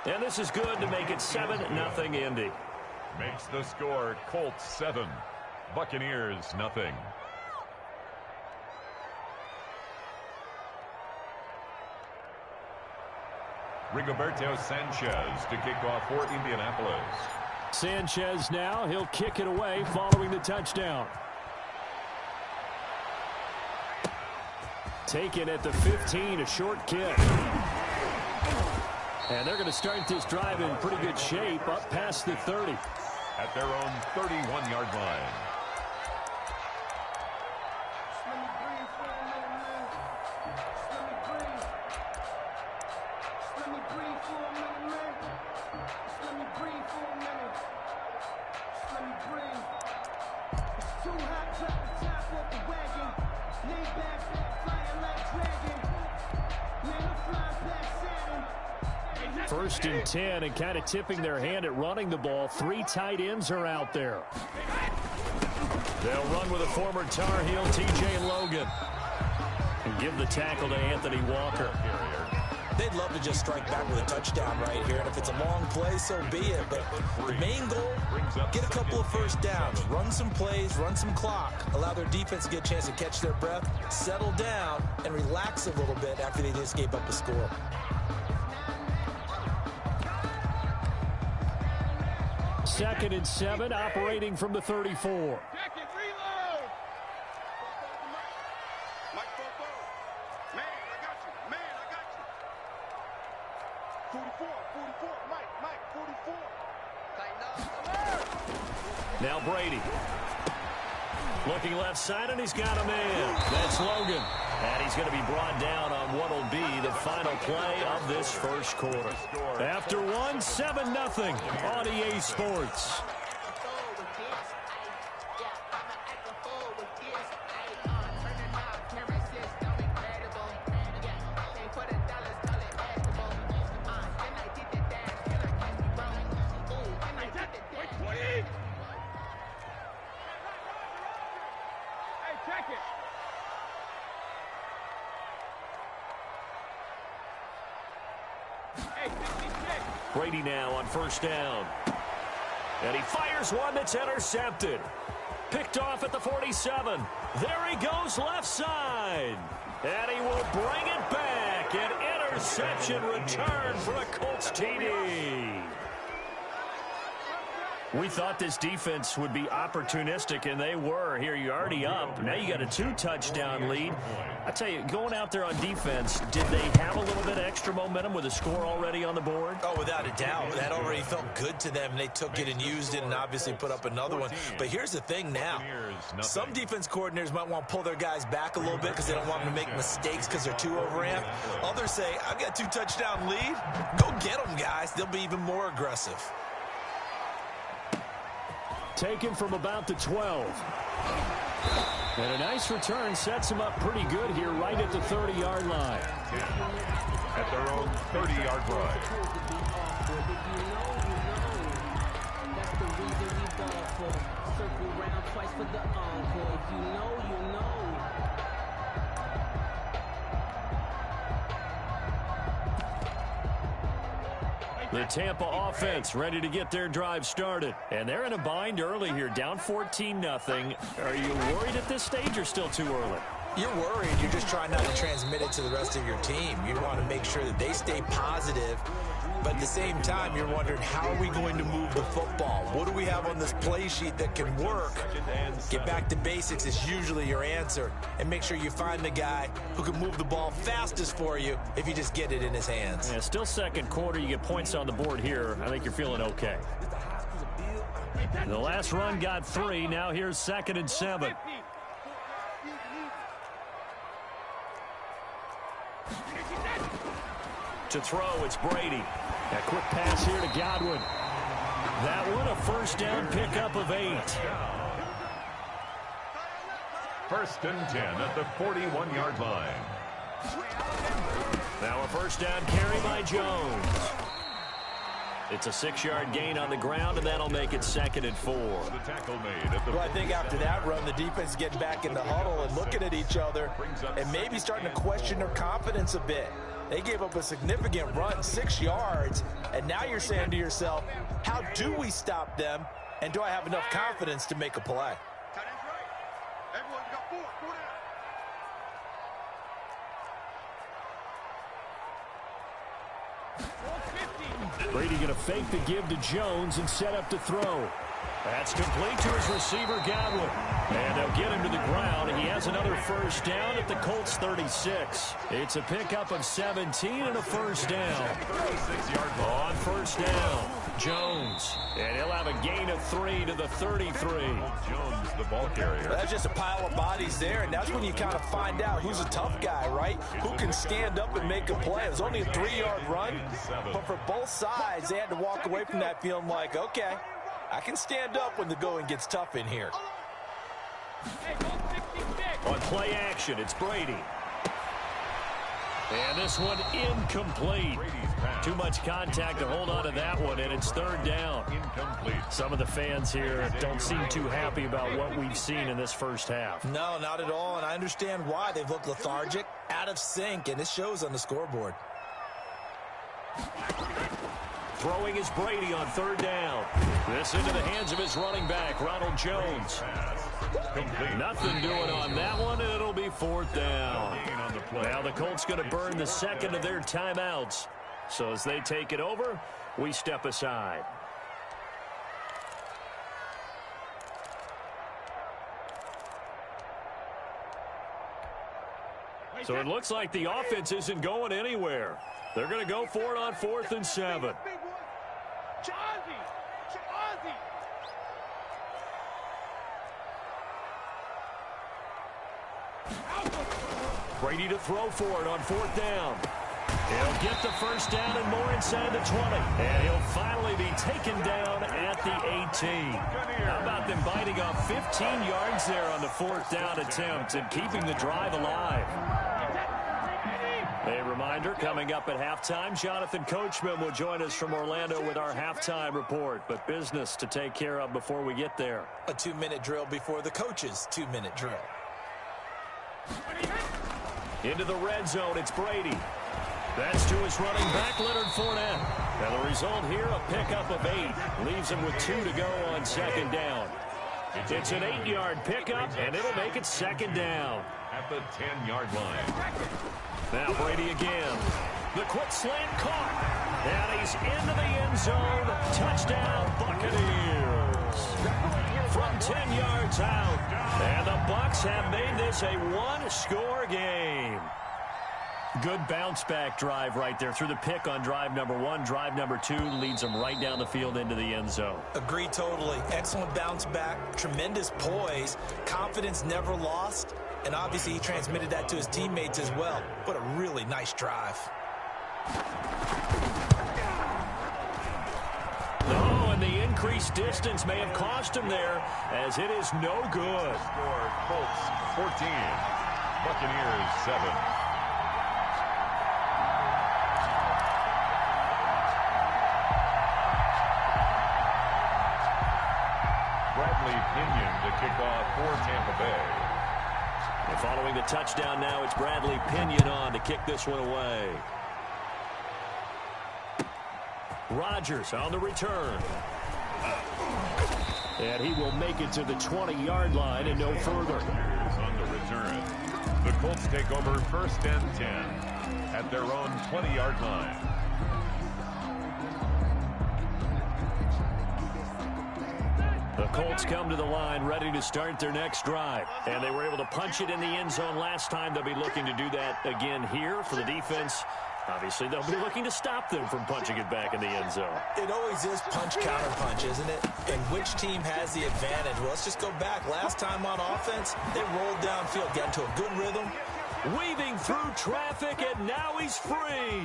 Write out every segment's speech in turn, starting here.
And this is good to make it 7-0 Indy. Makes the score Colts 7, Buccaneers 0. Rigoberto Sanchez to kick off for Indianapolis. Sanchez now, he'll kick it away following the touchdown. Taken at the 15, a short kick. And they're going to start this drive in pretty good shape up past the 30. At their own 31-yard line. First and 10, and kind of tipping their hand at running the ball. 3 tight ends are out there. They'll run with a former Tar Heel, TJ Logan. And give the tackle to Anthony Walker. They'd love to just strike back with a touchdown right here. And if it's a long play, so be it. But the main goal, get a couple of first downs. Run some plays, run some clock. Allow their defense to get a chance to catch their breath, settle down, and relax a little bit after they just gave up a score. Second and 7, operating from the 34. Now Brady. Looking left side, and he's got a man. That's Logan. And he's going to be brought down on what will be the final play of this first quarter. After one, 7-0 on EA Sports. Brady now on first down. And he fires one that's intercepted. Picked off at the 47. There he goes left side. And he will bring it back. An interception return for a Colts TD. We thought this defense would be opportunistic, and they were. Here, you're already up. Now you got a 2-touchdown lead. I tell you, going out there on defense, did they have a little bit of extra momentum with a score already on the board? Oh, without a doubt. That already felt good to them. They took it and used it and obviously put up another one. But here's the thing now. Some defense coordinators might want to pull their guys back a little bit because they don't want them to make mistakes because they're too overamped. Others say, I've got a 2-touchdown lead. Go get them, guys. They'll be even more aggressive. Taken from about the 12. And a nice return sets him up pretty good here right at the 30-yard line. At their own 30-yard line. Circle round twice for the encore. If you know, you know. The Tampa offense ready to get their drive started. And they're in a bind early here, down 14-0. Are you worried at this stage or still too early? You're worried. You're just trying not to transmit it to the rest of your team. You want to make sure that they stay positive. But at the same time, you're wondering, how are we going to move the football? What do we have on this play sheet that can work? Get back to basics is usually your answer. And make sure you find the guy who can move the ball fastest for you if you just get it in his hands. Yeah, still second quarter. You get points on the board here. I think you're feeling okay. The last run got 3. Now here's 2nd and 7. To throw, it's Brady. A quick pass here to Godwin. That one, a first down pickup of 8. First and 10 at the 41-yard line. Now a first down carry by Jones. It's a 6-yard gain on the ground, and that'll make it 2nd and 4. The tackle made at the Well, I think after that run, the defense getting back in the huddle and looking at each other and maybe starting to question their confidence a bit. They gave up a significant run, 6 yards, and now you're saying to yourself, how do we stop them, and do I have enough confidence to make a play? Brady going to fake the give to Jones and set up to throw. That's complete to his receiver, Godwin. And they'll get him to the ground. He has another first down at the Colts 36. It's a pickup of 17 and a first down. 36-yard On first down, Jones. And he'll have a gain of 3 to the 33. Jones, the ball carrier. That's just a pile of bodies there, and that's when you kind of find out who's a tough guy, right? Who can stand up and make a play. It was only a 3-yard run, but for both sides, they had to walk away from that feeling like, okay, I can stand up when the going gets tough in here. On play action, it's Brady. And this one incomplete. Too much contact to hold on to that one, and it's third down. Incomplete. Some of the fans here don't seem too happy about what we've seen in this first half. No, not at all, and I understand why. They've looked lethargic, out of sync, and it shows on the scoreboard. Throwing is Brady on third down. This into the hands of his running back, Ronald Jones. Nothing doing on that one, and it'll be fourth down. Now the Colts going to burn the second of their timeouts. So as they take it over, we step aside. So it looks like the offense isn't going anywhere. They're going to go for it on 4th and 7. Brady to throw for it on 4th down. He'll get the first down and more inside the 20. And he'll finally be taken down at the 18. How about them biting off 15 yards there on the 4th down attempt and keeping the drive alive? A reminder, coming up at halftime, Jonathan Coachman will join us from Orlando with our halftime report. But business to take care of before we get there. A 2-minute drill before the coach's 2-minute drill. Into the red zone, it's Brady. That's to his running back, Leonard Fournette. And the result here, a pickup of 8. Leaves him with 2 to go on second down. It's an 8-yard pickup, and it'll make it second down. At the 10-yard line. Now Brady again. The quick slant caught. And he's into the end zone. Touchdown, Buccaneers. From 10 yards out. And the Bucs have made this a one-score game. Good bounce-back drive right there through the pick on drive number 1. Drive number 2 leads them right down the field into the end zone. Agree totally. Excellent bounce back, tremendous poise, confidence never lost, and obviously he transmitted that to his teammates as well. What a really nice drive. Oh, and the increased distance may have cost him there, as it is no good. Score, Colts 14, Buccaneers 7. Pinion to kick off for Tampa Bay. And following the touchdown now, it's Bradley Pinion on to kick this one away. Rodgers on the return. And he will make it to the 20-yard line and no further. On the return, the Colts take over 1st and 10 at their own 20-yard line. The Colts come to the line ready to start their next drive. And they were able to punch it in the end zone last time. They'll be looking to do that again here for the defense. Obviously, they'll be looking to stop them from punching it back in the end zone. It always is punch-counter-punch, isn't it? And which team has the advantage? Well, let's just go back. Last time on offense, they rolled downfield, got into a good rhythm. Weaving through traffic, and now he's free.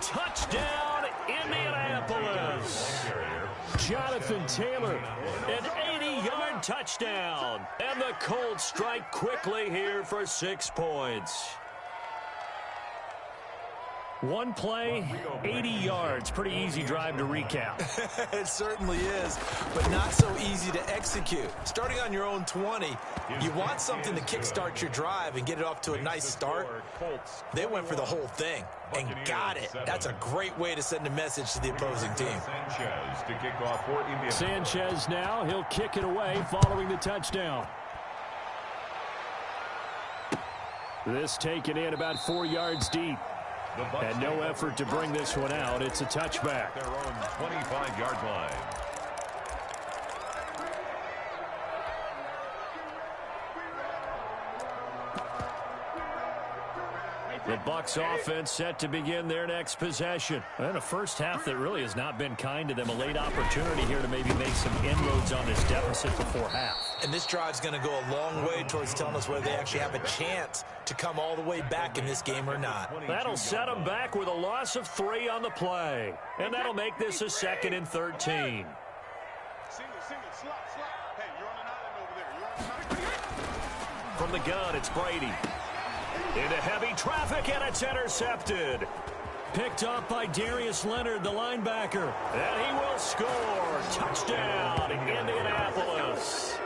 Touchdown, Indianapolis. Jonathan Taylor, an 80-yard touchdown. And the Colts strike quickly here for 6 points. One play, 80 yards. Pretty easy drive to recap. It certainly is, but not so easy to execute. Starting on your own 20, you want something to kickstart your drive and get it off to a nice start. They went for the whole thing and got it. That's a great way to send a message to the opposing team. Sanchez to kick off for Indiana. Sanchez now, he'll kick it away following the touchdown. This taken in about 4 yards deep. And no effort to bring this one out. It's a touchback. Their own 25-yard line. The Bucs offense set to begin their next possession. And a first half that really has not been kind to them. A late opportunity here to maybe make some inroads on this deficit before half. And this drive's going to go a long way towards telling us whether they actually have a chance to come all the way back in this game or not. That'll set them back with a loss of 3 on the play. And that'll make this a 2nd and 13. From the gun, it's Brady. Into heavy traffic, and it's intercepted. Picked up by Darius Leonard, the linebacker. And he will score. Touchdown, Indianapolis.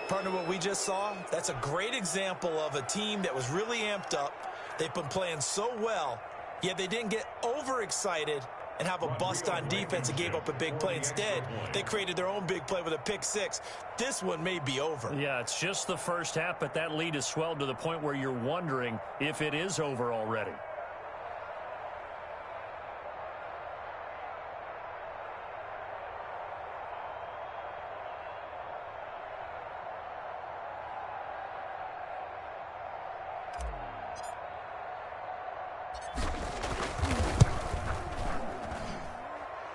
Partner, what we just saw, that's a great example of a team that was really amped up. They've been playing so well, yet they didn't get overexcited and have a bust on defense and gave up a big play. Instead, they created their own big play with a pick 6. This one may be over. Yeah, it's just the first half, but that lead has swelled to the point where you're wondering if it is over already.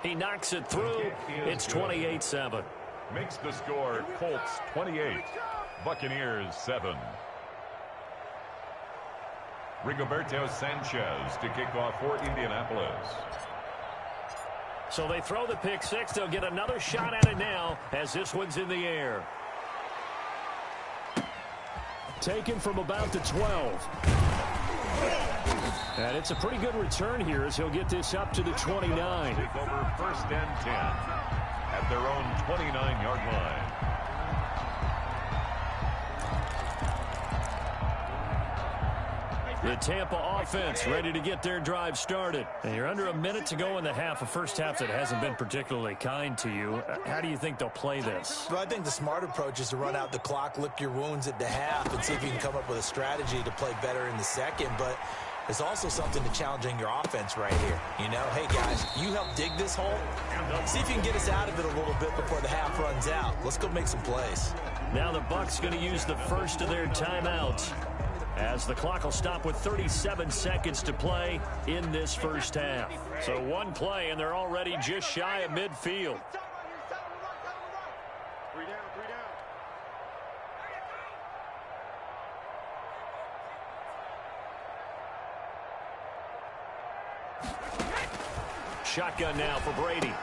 He knocks it through. It's 28-7. Makes the score Colts 28, Buccaneers 7. Rigoberto Sanchez to kick off for Indianapolis. So they throw the pick 6. They'll get another shot at it now as this one's in the air. Taken from about the 12. And it's a pretty good return here as he'll get this up to the 29. Take over 1st and 10 at their own 29-yard line. The Tampa offense ready to get their drive started. And you're under a minute to go in the half, a first half that hasn't been particularly kind to you. How do you think they'll play this? Well, I think the smart approach is to run out the clock, lick your wounds at the half, and see if you can come up with a strategy to play better in the second. But there's also something to challenging your offense right here. You know, hey, guys, you help dig this hole. See if you can get us out of it a little bit before the half runs out. Let's go make some plays. Now the Bucs going to use the first of their timeouts, as the clock will stop with 37 seconds to play in this first half. So one play, and they're already just shy of midfield. Shotgun now for Brady.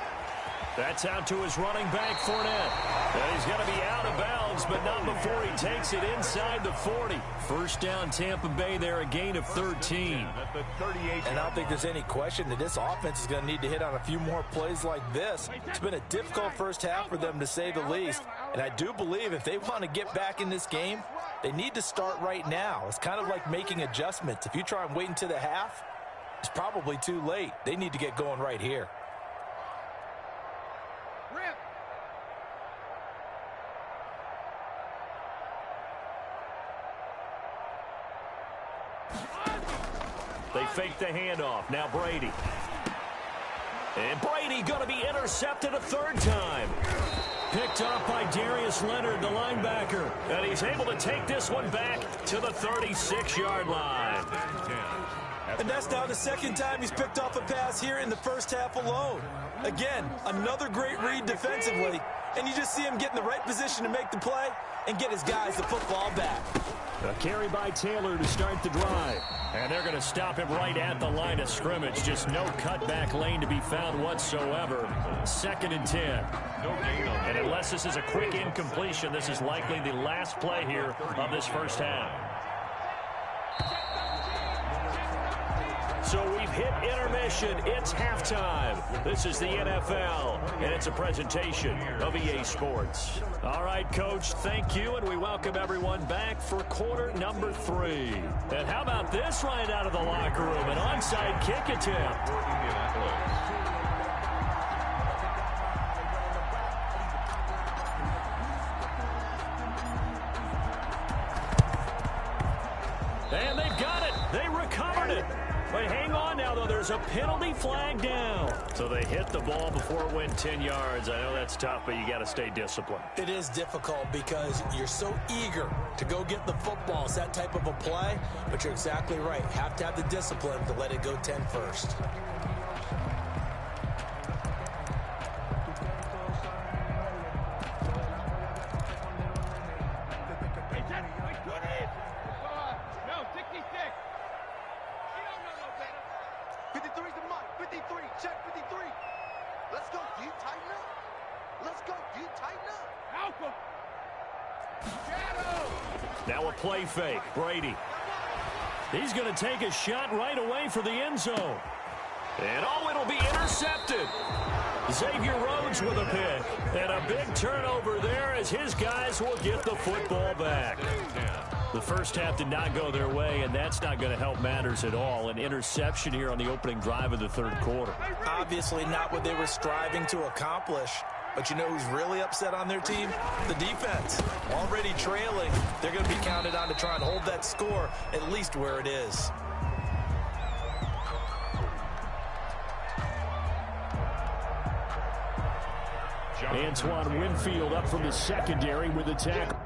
That's out to his running back, Fournette. And he's going to be out of bounds, but not before he takes it inside the 40. First down, Tampa Bay there, a gain of 13. And I don't think there's any question that this offense is going to need to hit on a few more plays like this. It's been a difficult first half for them, to say the least. And I do believe if they want to get back in this game, they need to start right now. It's kind of like making adjustments. If you try and wait until the half, it's probably too late. They need to get going right here. They fake the handoff. Now Brady. And Brady going to be intercepted a 3rd time. Picked up by Darius Leonard, the linebacker. And he's able to take this one back to the 36-yard line. And that's now the 2nd time he's picked off a pass here in the first half alone. Again, another great read defensively. And you just see him get in the right position to make the play and get his guys the football back. A carry by Taylor to start the drive. And they're going to stop him right at the line of scrimmage. Just no cutback lane to be found whatsoever. 2nd and 10. And unless this is a quick incompletion, this is likely the last play here of this first half. hit intermission. It's halftime. This is the NFL, and it's a presentation of EA Sports. All right, Coach, thank you, and we welcome everyone back for quarter number 3. And how about this right out of the locker room? An onside kick attempt. And they've got it. They recovered it. But hang on now, though. There's a penalty flag down. So they hit the ball before it went 10 yards. I know that's tough, but you got to stay disciplined. It is difficult because you're so eager to go get the football. It's that type of a play, but you're exactly right. Have to have the discipline to let it go 10 first. Now a play fake. Brady. He's going to take a shot right away for the end zone. And it'll be intercepted. Xavier Rhodes with a pick. And a big turnover there as his guys will get the football back. The first half did not go their way, and that's not going to help matters at all. An interception here on the opening drive of the third quarter. Obviously not what they were striving to accomplish. But you know who's really upset on their team? The defense. Already trailing. They're going to be counted on to try and hold that score at least where it is. Antoine Winfield up from the secondary with the tackle.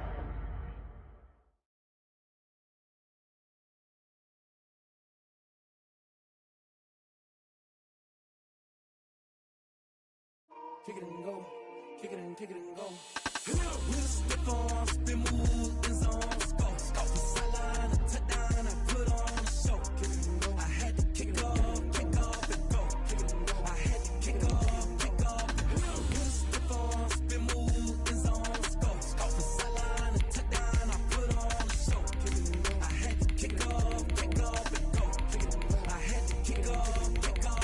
Kick it and go. Kick it and go. With a stiff arm, spin move, in zone, go. Off the sideline, a touchdown, I put on a show. Kick it and go. I had to kick off and go. Kick it and go. I had to kick off and go. With a stiff arm, spin move, in zone, go. Off the sideline, a touchdown, I put on a show. Kick it and go. I had to kick off and go. Kick it and go. I had to kick off and go.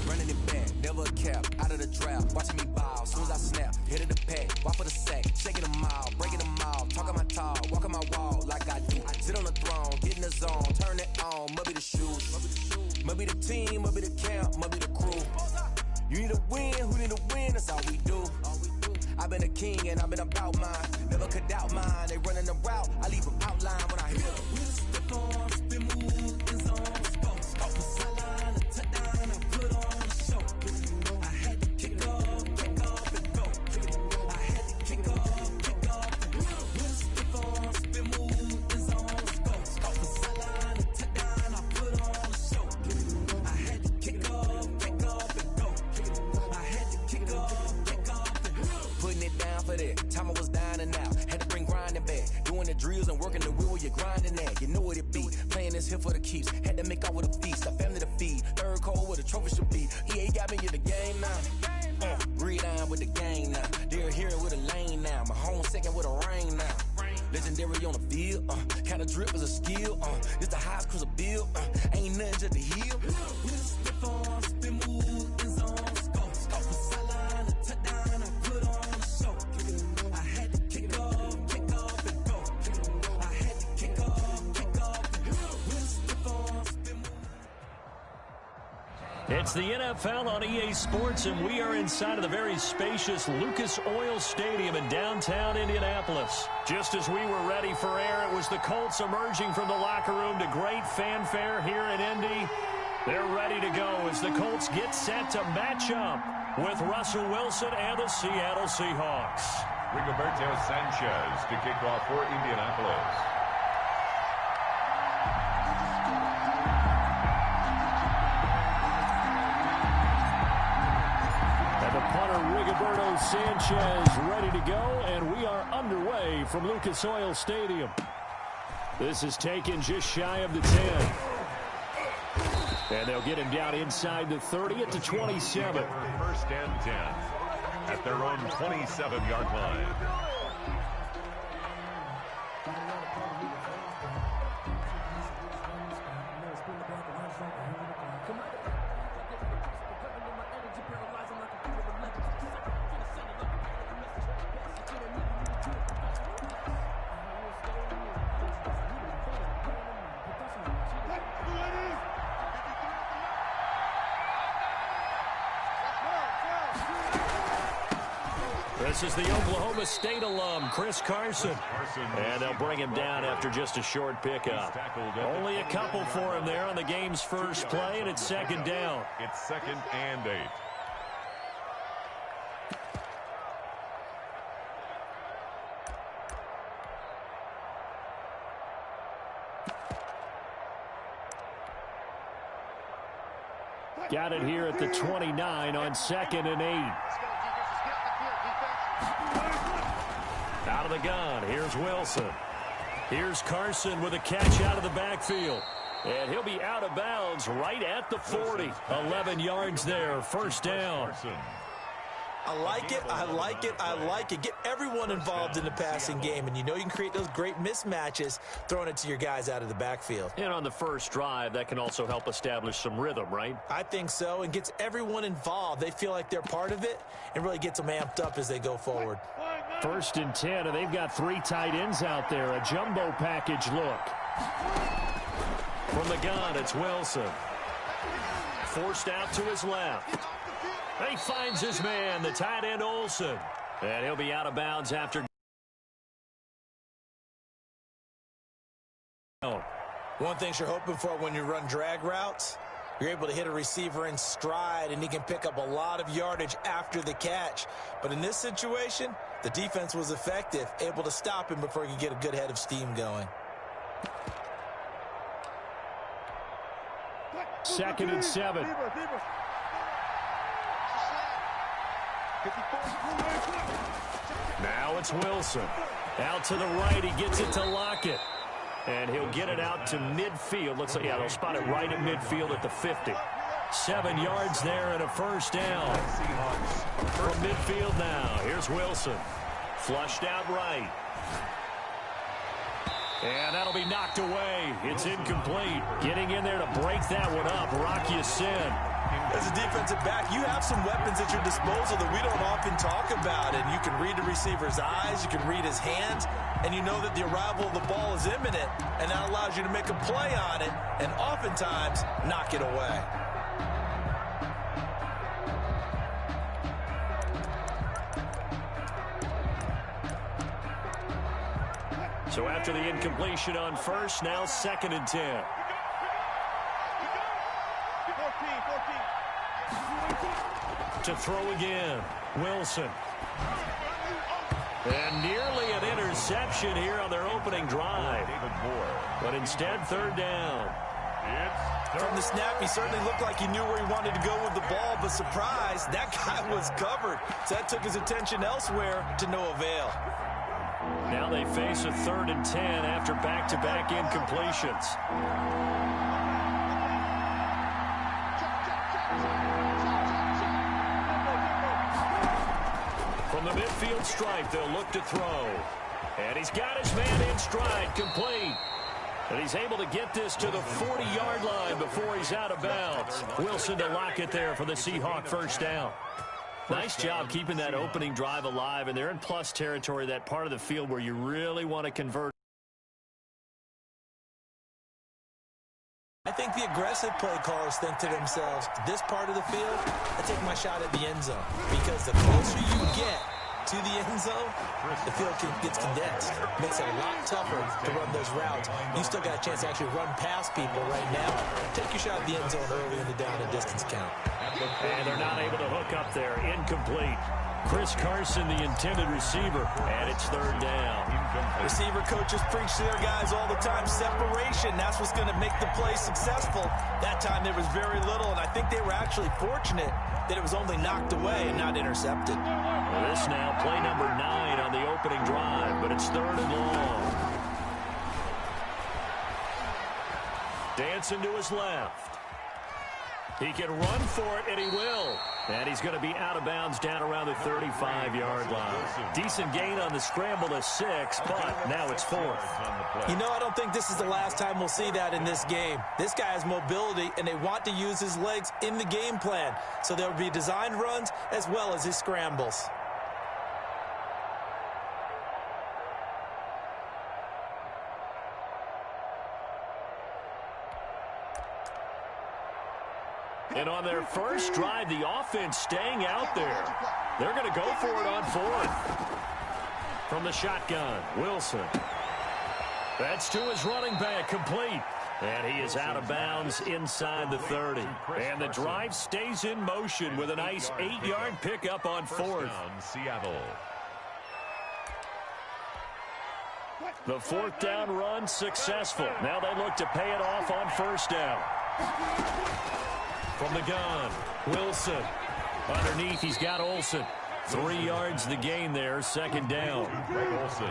Running it back, never a cap, out of the draft, watching me ball, soon as I snap, hit of the pack, walk for the sack, shaking them all, breaking them all, talking my talk, walking my wall like I do, sit on the throne, get in the zone, turn it on, must be the shoes, must be the team, must be the camp, must be the crew, you need a win, who need a win, that's all we do, I've been a king and I've been about mine, never could doubt mine, they running the route, I leave them outline when I hit them. With a stiff arm, spin move, in zone, go. Off the sideline, a touchdown, I put on a show. I had to kick off and go. I had to kick off and go. With a stiff arm, spin move, in zone, go. Off the sideline, a touchdown, I put on a show. I had to kick off and go. I had to kick off and go. Putting it down for that. Time I was down and out. Had to bring grinding back. Doing the drills and working the wheel where you're grinding at. You know what it be. Playing this here for the keeps. Had to make out with a feast. A family to feed. Third cold where the trophy should be. EA got me in the game now. Read on with the game now. They're hearing with a lane now. My home second with a rain now. Legendary on the field. Kind of drip is a skill. It's the highest cruiser bill. Ain't nothing just to heal. With a stiff arm, spin move, in zone, go. Off the sideline, a touchdown, I put on a show. I had to kick off and go. I had to kick off and go. With a stiff arm, spin move. It's the NFL on EA Sports, and we are inside of the very spacious Lucas Oil Stadium in downtown Indianapolis. Just as we were ready for air, it was the Colts emerging from the locker room to great fanfare here in Indy. They're ready to go as the Colts get set to match up with Russell Wilson and the Seattle Seahawks. Rigoberto Sanchez to kick off for Indianapolis. Rigoberto Sanchez ready to go, and we are underway from Lucas Oil Stadium. This is taken just shy of the 10. And they'll get him down inside the 30 at the 27. First and 10 at their own 27-yard line. Come on. This is the Oklahoma State alum, Chris Carson. And they'll bring him down after just a short pickup. Only a couple for him there on the game's first play, and it's second down. It's 2nd and 8. Got it here at the 29 on 2nd and 8. Out of the gun, here's Wilson. Here's Carson with a catch out of the backfield. And he'll be out of bounds right at the 40. 11 yards there, first down. I like it, I like it, I like it. Get everyone involved in the passing game, and you know you can create those great mismatches throwing it to your guys out of the backfield. And on the first drive, that can also help establish some rhythm, right? I think so, and gets everyone involved. They feel like they're part of it and really gets them amped up as they go forward. 1st and 10, and they've got 3 tight ends out there. A jumbo package look. From the gun, it's Wilson. Forced out to his left. He finds his man, the tight end Olsen. And he'll be out of bounds after. One thing you're hoping for when you run drag routes, you're able to hit a receiver in stride, and he can pick up a lot of yardage after the catch. But in this situation, the defense was effective, able to stop him before he could get a good head of steam going. 2nd and 7. Now it's Wilson. Out to the right, he gets it to Lockett. And he'll get it out to midfield. Looks like, yeah, they'll spot it right at midfield at the 50. 7 yards there and a first down. From midfield now, here's Wilson. Flushed out right. And that'll be knocked away. It's incomplete. Getting in there to break that one up, Rocky Sin. As a defensive back, you have some weapons at your disposal that we don't often talk about. And you can read the receiver's eyes, you can read his hands, and you know that the arrival of the ball is imminent, and that allows you to make a play on it and oftentimes knock it away. So after the incompletion on first, now 2nd and 10. To throw again, Wilson. And nearly an interception here on their opening drive. But instead, 3rd down. From the snap, he certainly looked like he knew where he wanted to go with the ball, but surprise, that guy was covered. So that took his attention elsewhere to no avail. Now they face a 3rd and 10 after back-to-back incompletions. From the midfield stripe, they'll look to throw. And he's got his man in stride, complete. And he's able to get this to the 40-yard line before he's out of bounds. Wilson to lock it there for the Seahawk first down. Nice job keeping that opening drive alive, and they're in plus territory, that part of the field where you really want to convert. I think the aggressive play callers think to themselves, this part of the field, I take my shot at the end zone. Because the closer you get to the end zone, the field gets condensed. Makes it a lot tougher to run those routes. You still got a chance to actually run past people right now. Take your shot at the end zone early in the down and distance count. And they're not able to hook up there. Incomplete. Chris Carson, the intended receiver, and it's 3rd down. Receiver coaches preach to their guys all the time. Separation, that's what's going to make the play successful. That time there was very little, and I think they were actually fortunate that it was only knocked away and not intercepted. Well, this now, play number 9 on the opening drive, but it's 3rd and long. Dancing to his left. He can run for it, and he will. And he's going to be out of bounds down around the 35-yard line. Decent gain on the scramble to 6, but now it's 4th. You know, I don't think this is the last time we'll see that in this game. This guy has mobility, and they want to use his legs in the game plan. So there will be designed runs as well as his scrambles. And on their first drive, the offense staying out there. They're going to go for it on fourth. From the shotgun, Wilson. That's to his running back, complete. And he is out of bounds inside the 30. And the drive stays in motion with a nice 8-yard pickup on fourth. Seattle. The fourth down run successful. Now they look to pay it off on first down. From the gun, Wilson. Underneath, he's got Olsen. 3 yards the gain there, second down.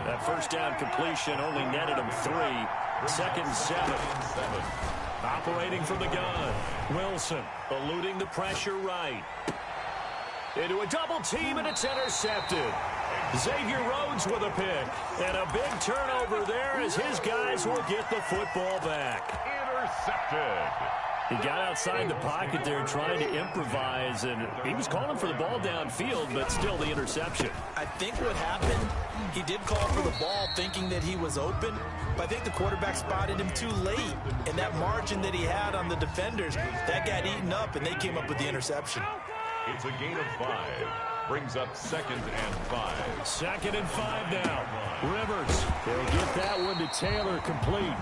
That first down completion only netted him 3. Second and 7. Operating from the gun, Wilson eluding the pressure right. Into a double team, and it's intercepted. Xavier Rhodes with a pick. And a big turnover there as his guys will get the football back. Intercepted. He got outside the pocket there trying to improvise, and he was calling for the ball downfield, but still the interception. I think what happened, he did call for the ball thinking that he was open, but I think the quarterback spotted him too late. And that margin that he had on the defenders, that got eaten up, and they came up with the interception. It's a gain of 5. Brings up 2nd and 5. 2nd and 5 now. Rivers, they'll get that one to Taylor, complete.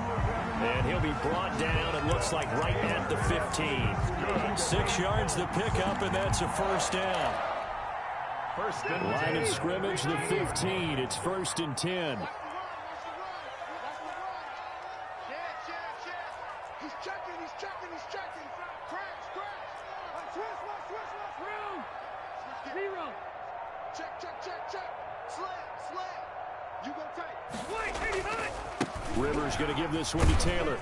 And he'll be brought down, it looks like right at the 15. 6 yards the pickup, and that's a first down. First and 10. Line of scrimmage, the 15. It's 1st and 10. He's checking. Zero. Check. Slam. You go tight. Wait, 89. Rivers going to give this one to Taylor.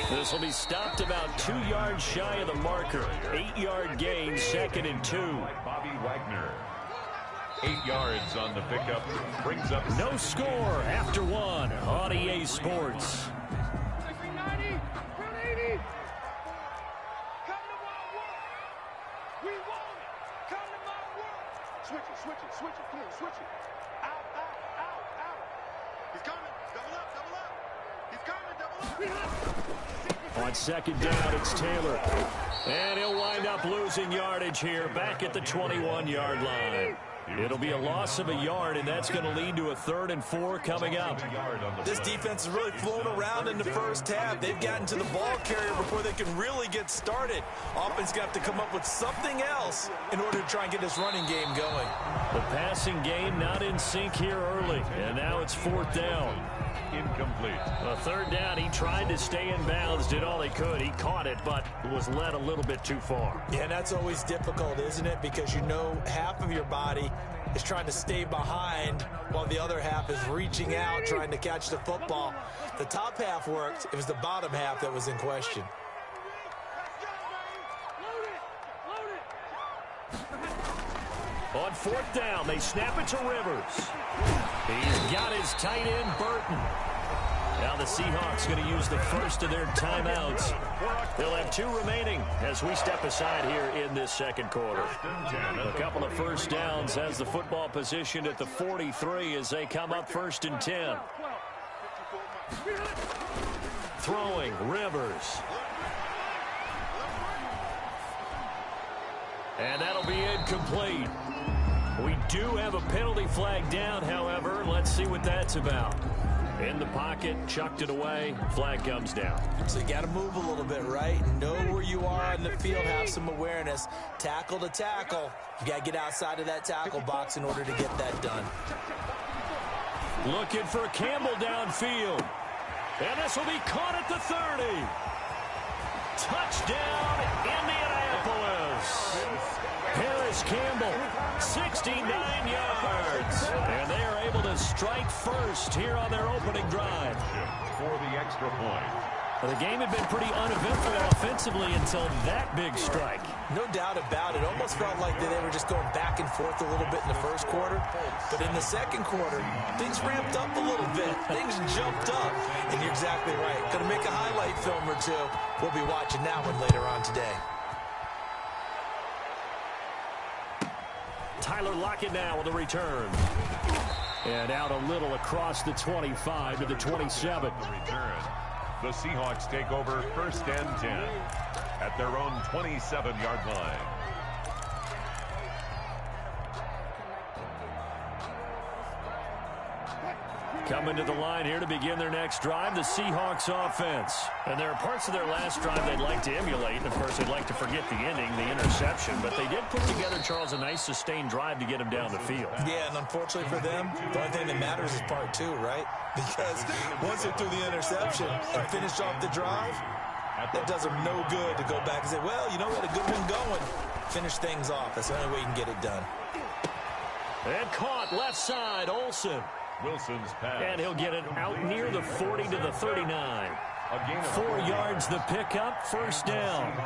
This will be stopped about 2 yards shy of the marker. 8-yard gain, 2nd and 2. Bobby Wagner. 8 yards on the pickup. Brings up no score after 1 on EA Sports. Switch it. Come on, switch it. Out. He's coming. Double up. He's coming, double up. On 2nd down, it's Taylor. And he'll wind up losing yardage here back at the 21-yard line. It'll be a loss of a yard, and that's going to lead to a 3rd and 4 coming up. This defense has really flown around in the first half. They've gotten to the ball carrier before they can really get started. Offense got to come up with something else in order to try and get this running game going. The passing game not in sync here early, and now it's 4th down. Incomplete. A 3rd down, he tried to stay in bounds, did all he could. He caught it, but was led a little bit too far. Yeah, and that's always difficult, isn't it? Because you know half of your body is trying to stay behind while the other half is reaching out, trying to catch the football. The top half worked. It was the bottom half that was in question. On 4th down, they snap it to Rivers. He's got his tight end, Burton. Now the Seahawks going to use the first of their timeouts. They'll have 2 remaining as we step aside here in this 2nd quarter. A couple of first downs has the football positioned at the 43 as they come up 1st and 10. Throwing, Rivers. And that'll be incomplete. We do have a penalty flag down, however. Let's see what that's about. In the pocket, chucked it away, flag comes down. So you got to move a little bit, right? Know where you are on the field, have some awareness. Tackle to tackle. You got to get outside of that tackle box in order to get that done. Looking for Campbell downfield. And this will be caught at the 30. Touchdown, Indianapolis. Harris Campbell, 69 yards. And they are able to strike first here on their opening drive. For the extra point. The game had been pretty uneventful offensively until that big strike. No doubt about it. Almost felt like they were just going back and forth a little bit in the first quarter. But in the 2nd quarter, things ramped up a little bit. Things jumped up. And you're exactly right. Going to make a highlight film or 2. We'll be watching that one later on today. Tyler Lockett now with a return. And out a little across the 25 to the 27. The return. The Seahawks take over 1st and 10. at their own 27-yard line. Coming to the line here to begin their next drive, the Seahawks offense. And there are parts of their last drive they'd like to emulate. And, of course, they'd like to forget the ending, the interception. But they did put together, Charles, a nice sustained drive to get them down the field. Yeah, and unfortunately for them, the only thing that matters is part two, right? Because once they threw the interception and finished off the drive, that does them no good to go back and say, well, you know, we had a good one going. Finish things off. That's the only way you can get it done. And caught left side, Olsen. Wilson's pass. And he'll get it out near the 40 to the 39. 4 yards the pickup, first down.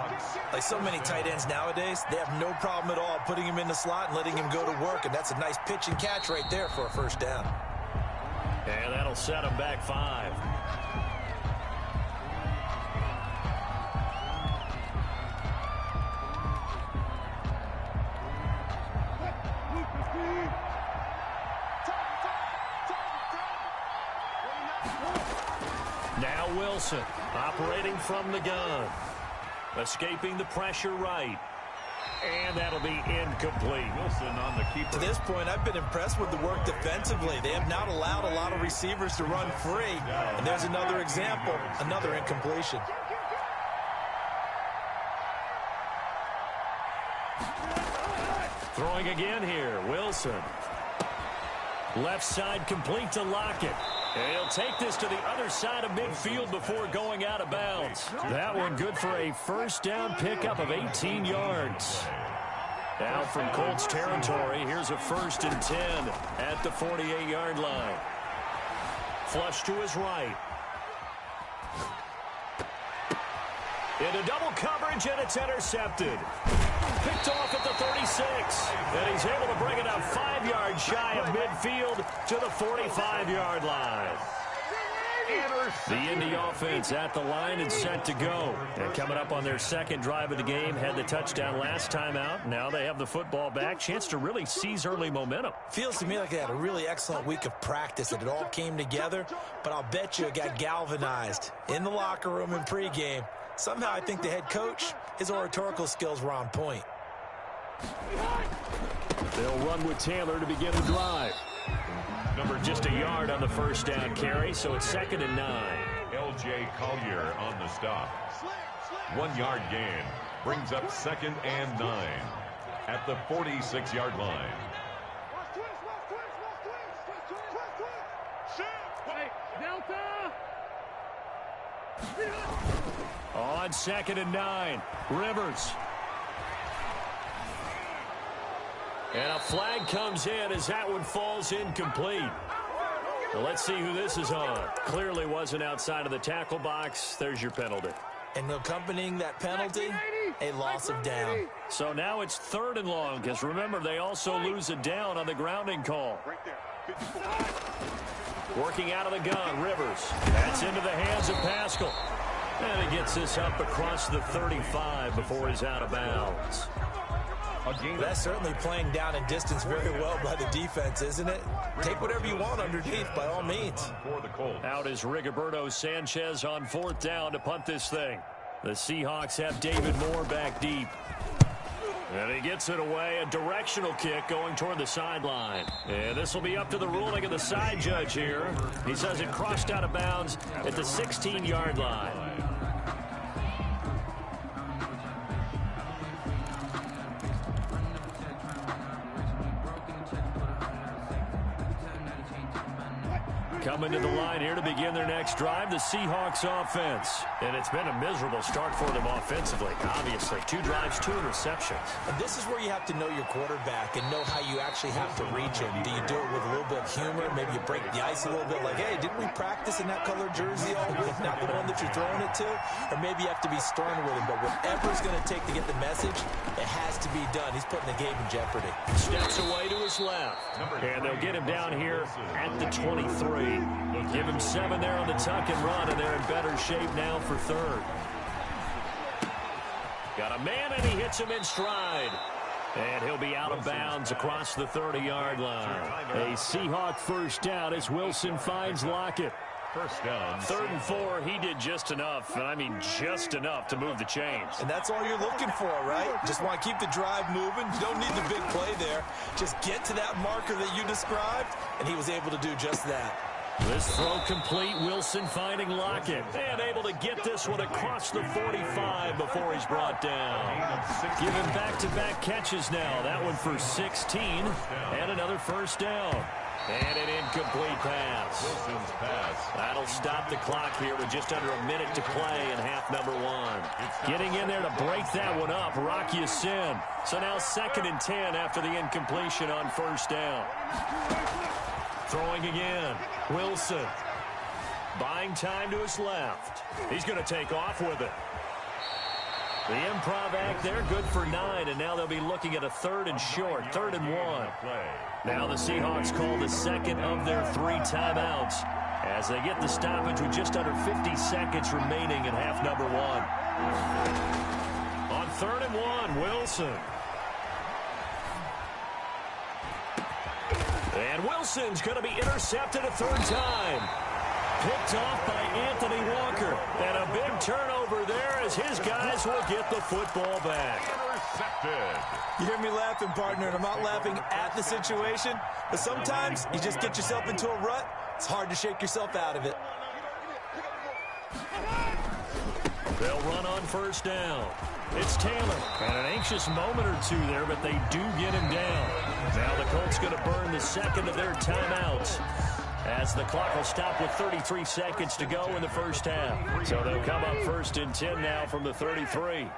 Like so many tight ends nowadays, they have no problem at all putting him in the slot and letting him go to work. And that's a nice pitch and catch right there for a first down. And that'll set him back 5. Now Wilson operating from the gun. Escaping the pressure right. And that'll be incomplete. Wilson on the keeper. To this point, I've been impressed with the work defensively. They have not allowed a lot of receivers to run free. And there's another example, another incompletion. Throwing again here, Wilson. Left side complete to Lockett. And he'll take this to the other side of midfield before going out of bounds. That one good for a first down pickup of 18 yards. Now from Colts territory, here's a 1st and 10 at the 48-yard line. Flush to his right. Into double coverage, and it's intercepted. Picked off at the 36. And he's able to bring it up 5 yards shy of midfield to the 45-yard line. The Indy offense at the line and set to go. And coming up on their second drive of the game, had the touchdown last time out. Now they have the football back. Chance to really seize early momentum. Feels to me like they had a really excellent week of practice, and it all came together. But I'll bet you it got galvanized in the locker room in pregame. Somehow I think the head coach, his oratorical skills were on point. They'll run with Taylor to begin the drive. Just a yard on the first down carry, so it's 2nd and 9. L.J. Collier on the stop. 1 yard gain brings up 2nd and 9 at the 46-yard line. On 2nd and 9, Rivers. And a flag comes in as that one falls incomplete. Well, let's see who this is on. Clearly wasn't outside of the tackle box. There's your penalty. And accompanying that penalty, a loss of down. So now it's 3rd and long, because remember, they also lose a down on the grounding call. Working out of the gun, Rivers. That's into the hands of Pascal. And he gets this up across the 35 before he's out of bounds. That's certainly playing down in distance very well by the defense, isn't it? Take whatever you want underneath, by all means. Out is Rigoberto Sanchez on 4th down to punt this thing. The Seahawks have David Moore back deep. And he gets it away, a directional kick going toward the sideline. And this will be up to the ruling of the side judge here. He says it crossed out of bounds at the 16-yard line. Coming to the line here to begin their next drive, the Seahawks offense. And it's been a miserable start for them offensively. Obviously, 2 drives, 2 interceptions. And this is where you have to know your quarterback and know how you actually have to reach him. Do you do it with a little bit of humor? Maybe you break the ice a little bit like, hey, didn't we practice in that colored jersey all week? Not the one that you're throwing it to? Or maybe you have to be stern with him. But whatever it's going to take to get the message, it has to be done. He's putting the game in jeopardy. Steps away to his left. And they'll get him down here at the 23. Give him 7 there on the tuck and run, and they're in better shape now for 3rd. Got a man, and he hits him in stride. And he'll be out of bounds across the 30-yard line. A Seahawk first down as Wilson finds Lockett. First down. 3rd and 4, he did just enough, and I mean just enough to move the chains. And that's all you're looking for, right? Just want to keep the drive moving. You don't need the big play there. Just get to that marker that you described, and he was able to do just that. This throw complete. Wilson finding Lockett. And able to get this one across the 45 before he's brought down. Giving back-to-back catches now. That one for 16. And another first down. And an incomplete pass. Wilson's pass. That'll stop the clock here with just under a minute to play in half number 1. Getting in there to break that one up, Rocky Sin. So now 2nd and 10 after the incompletion on first down. Throwing again. Wilson. Buying time to his left. He's going to take off with it. The improv act there, good for 9, and now they'll be looking at a 3rd and short, 3rd and 1. Now the Seahawks call the second of their 3 timeouts as they get the stoppage with just under 50 seconds remaining in half number 1. On 3rd and 1, Wilson. And Wilson's going to be intercepted a 3rd time. Picked off by Anthony Walker. And a big turnover there as his guys will get the football back. Intercepted. You hear me laughing, partner, and I'm not laughing at the situation, but sometimes you just get yourself into a rut. It's hard to shake yourself out of it. They'll run on first down. It's Taylor. And an anxious moment or two there, but they do get him down. Now the Colts going to burn the second of their timeouts as the clock will stop with 33 seconds to go in the first half. So they'll come up 1st and 10 now from the 33.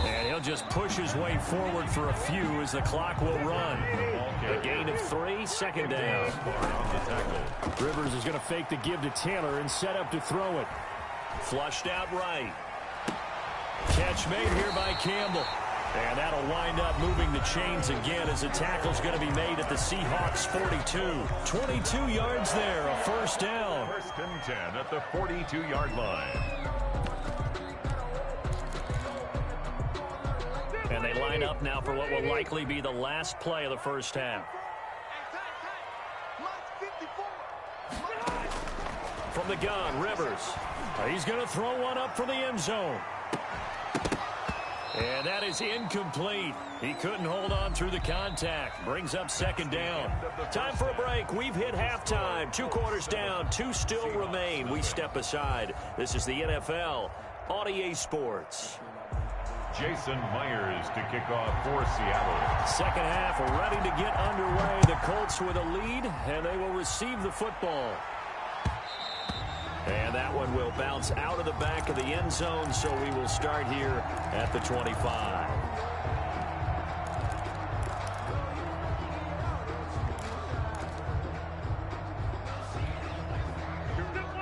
And he'll just push his way forward for a few as the clock will run. A gain of 3, 2nd down. Rivers is going to fake the give to Taylor and set up to throw it. Flushed out right. Catch made here by Campbell. And that'll wind up moving the chains again as the tackle's going to be made at the Seahawks 42. 22 yards there, a 1st down. 1st and 10 at the 42-yard line. And they line up now for what will likely be the last play of the first half. From the gun, Rivers. He's going to throw one up from the end zone. And that is incomplete. He couldn't hold on through the contact. Brings up 2nd down. Time for a break. We've hit halftime. 2 quarters down. 2 still remain. We step aside. This is the NFL on EA Sports. Jason Myers to kick off for Seattle. Second half ready to get underway. The Colts with a lead, and they will receive the football. And that one will bounce out of the back of the end zone, so we will start here at the 25.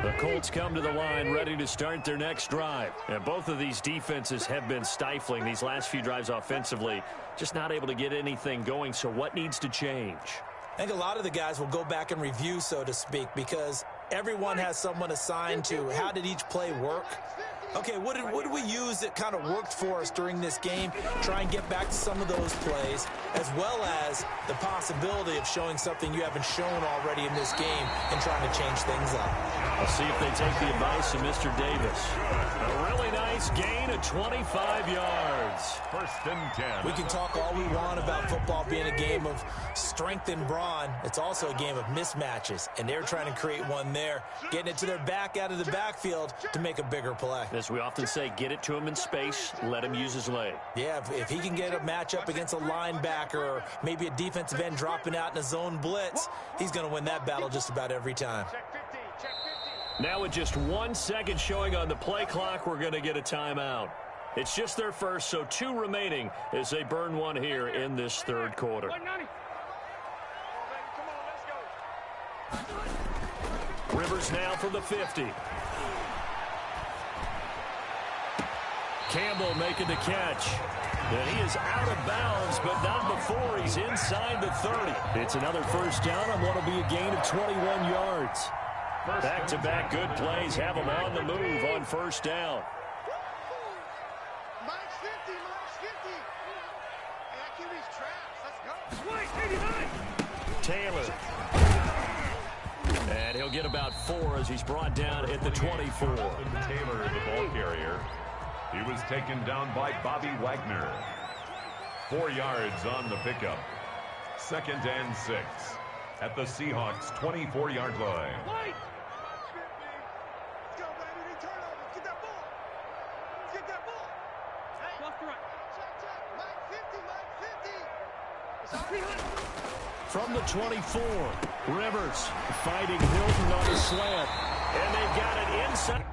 The Colts come to the line ready to start their next drive. And both of these defenses have been stifling these last few drives offensively. Just not able to get anything going, so what needs to change? I think a lot of the guys will go back and review, so to speak, because everyone has someone assigned to how did each play work. Okay, what did we use that kind of worked for us during this game? Try and get back to some of those plays, as well as the possibility of showing something you haven't shown already in this game and trying to change things up. I'll see if they take the advice of Mr. Davis. A really nice gain of 25 yards. 1st and 10. We can talk all we want about football being a game of strength and brawn. It's also a game of mismatches, and they're trying to create one there, getting it to their back out of the backfield to make a bigger play. As we often say, get it to him in space, let him use his leg. Yeah, if he can get a matchup against a linebacker or maybe a defensive end dropping out in a zone blitz, he's going to win that battle just about every time. Now with just 1 second showing on the play clock, we're going to get a timeout. It's just their first, so 2 remaining as they burn one here in this 3rd quarter. Rivers now from the 50. Campbell making the catch. And he is out of bounds, but not before he's inside the 30. It's another 1st down on what will be a gain of 21 yards. Back-to-back good plays have him on the move on 1st down. QB's traps. Let's go. Taylor. And he'll get about 4 as he's brought down at the 24. Taylor, the ball carrier. He was taken down by Bobby Wagner. 4 yards on the pickup. 2nd and 6 at the Seahawks' 24-yard line. Let's go, baby. They turn over. Get that ball. Get that ball. Hey. Left to right. Check. Mike 50. Mike 50. From the 24, Rivers fighting Hilton on the slant. And they've got it inside.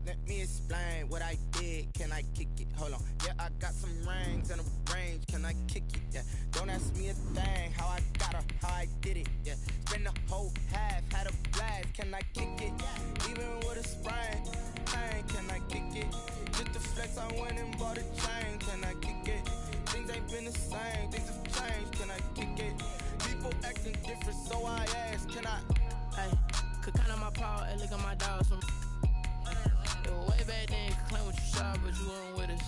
Let me explain what I did. Can I kick it? Hold on. Yeah, I got some rings and a range. Can I kick it? Yeah. Don't ask me a thing. How I got her, how I did it. Yeah. Spend the whole half, had a blast. Can I kick it? Even with a sprain. Can I kick it? Just the flex, I went and bought a chain. Can I kick it? Things ain't been the same. Things have changed. Can I kick it? People acting different, so I ask. Can I? Hey, could count on my paw and look at my dogs from. Way back then, you could claim what you saw, but you weren't with us.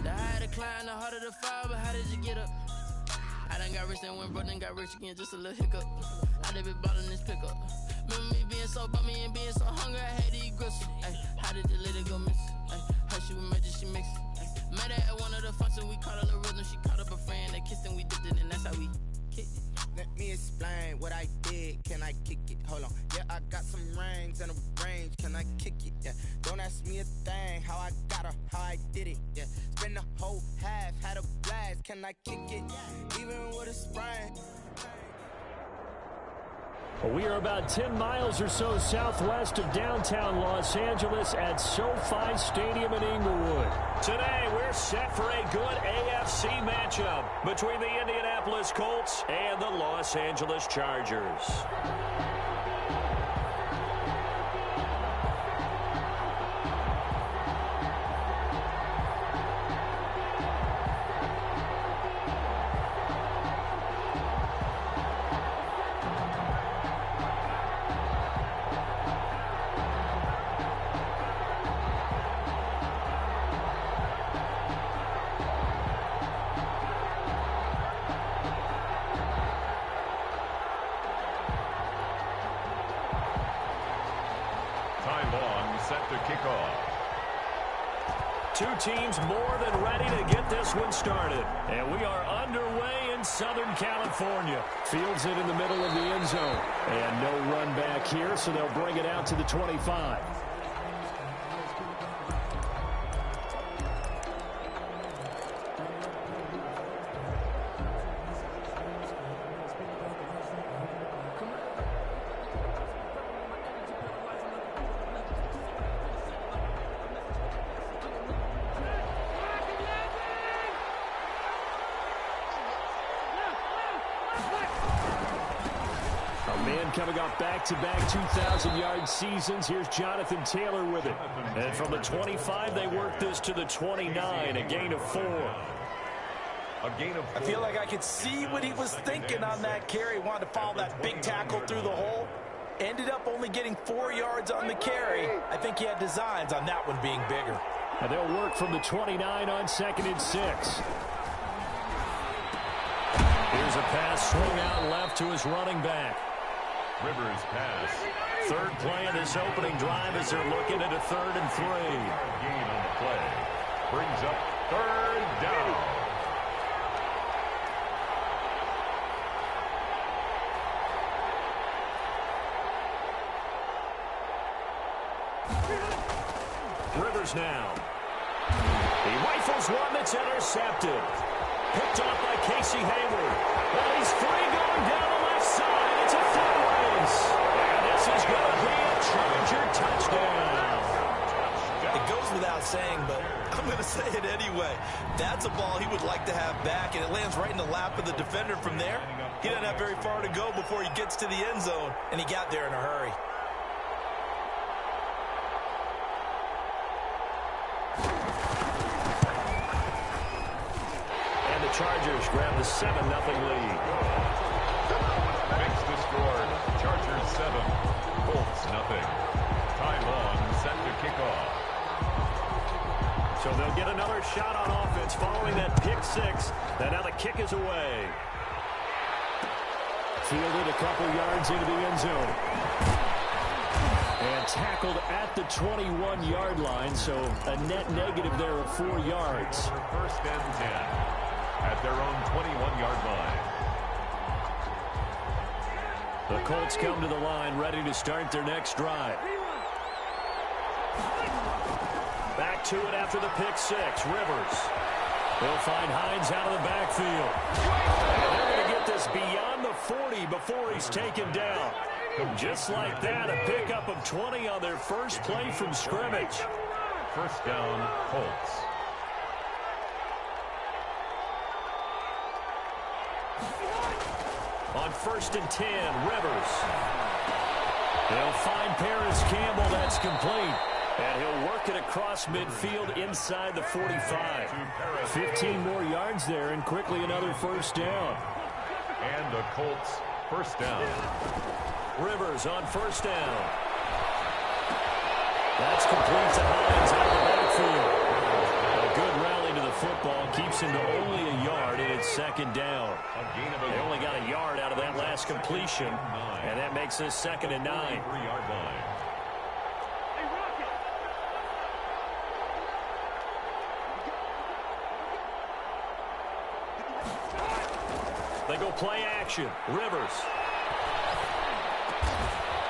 The higher the climb, the harder the fall, but how did you get up? I done got rich and went broke, then got rich again, just a little hiccup. I done been ballin' this pickup. Remember me being so bummy and being so hungry, I had to eat gristle. Ay, how did the lady go miss? Ay, how she was magic, she mixed. Met her at one of the functions, we caught her the rhythm, she caught up a friend, they kissed and we dipped it, and that's how we kicked it. Let me explain what I did. Can I kick it? Hold on. Yeah, I got some rings and a range. Can I kick it? Yeah. Don't ask me a thing. How I got her, how I did it. Yeah. Spend the whole half, had a blast. Can I kick it? Even with a sprain. Well, we are about 10 miles or so southwest of downtown Los Angeles at SoFi Stadium in Inglewood. Today, we're set for a good AFC matchup between the Indianapolis Colts and the Los Angeles Chargers. Set to kick off. Two teams more than ready to get this one started. And we are underway in Southern California. Fields it in the middle of the end zone. And no run back here, so they'll bring it out to the 25. Coming off back-to-back 2,000-yard seasons. Here's Jonathan Taylor with it. And from the 25, they work this to the 29, a gain of 4. A gain of 4. I feel like I could see what he was thinking on that carry. Wanted to follow that big tackle through the hole. Ended up only getting 4 yards on the carry. I think he had designs on that one being bigger. And they'll work from the 29 on 2nd and 6. Here's a pass swung out left to his running back. Rivers pass. Third play in this opening drive as they're looking at a 3rd and 3. Gain on the play. Brings up 3rd down. Rivers now. He rifles one that's intercepted. Picked off by Casey Hayward. Well, he's free going down the left side. It's a foot race. And this is going to be a Charger touchdown. It goes without saying, but I'm going to say it anyway. That's a ball he would like to have back, and it lands right in the lap of the defender from there. He doesn't have very far to go before he gets to the end zone, and he got there in a hurry. Chargers grab the 7-0 lead. Makes the score. Chargers 7, Colts nothing. Ty Long set to kick off. So they'll get another shot on offense following that pick 6. And now the kick is away. Fielded a couple yards into the end zone. And tackled at the 21-yard line, so a net negative there of 4 yards. First and 10 at their own 21-yard line. The Colts come to the line ready to start their next drive. Back to it after the pick 6. Rivers. They'll find Hines out of the backfield. And they're going to get this beyond the 40 before he's taken down. Just like that, a pickup of 20 on their first play from scrimmage. First down, Colts. On 1st and 10, Rivers. They'll find Paris Campbell. That's complete. And he'll work it across midfield inside the 45. 15 more yards there, and quickly another first down. And the Colts first down. Rivers on first down. That's complete to Hines out of the backfield. A good rally to the football keeps him to only a yard, and it's second down. They only got a yard out of that last completion, and that makes this 2nd and 9. 3-yard line. They go play action. Rivers.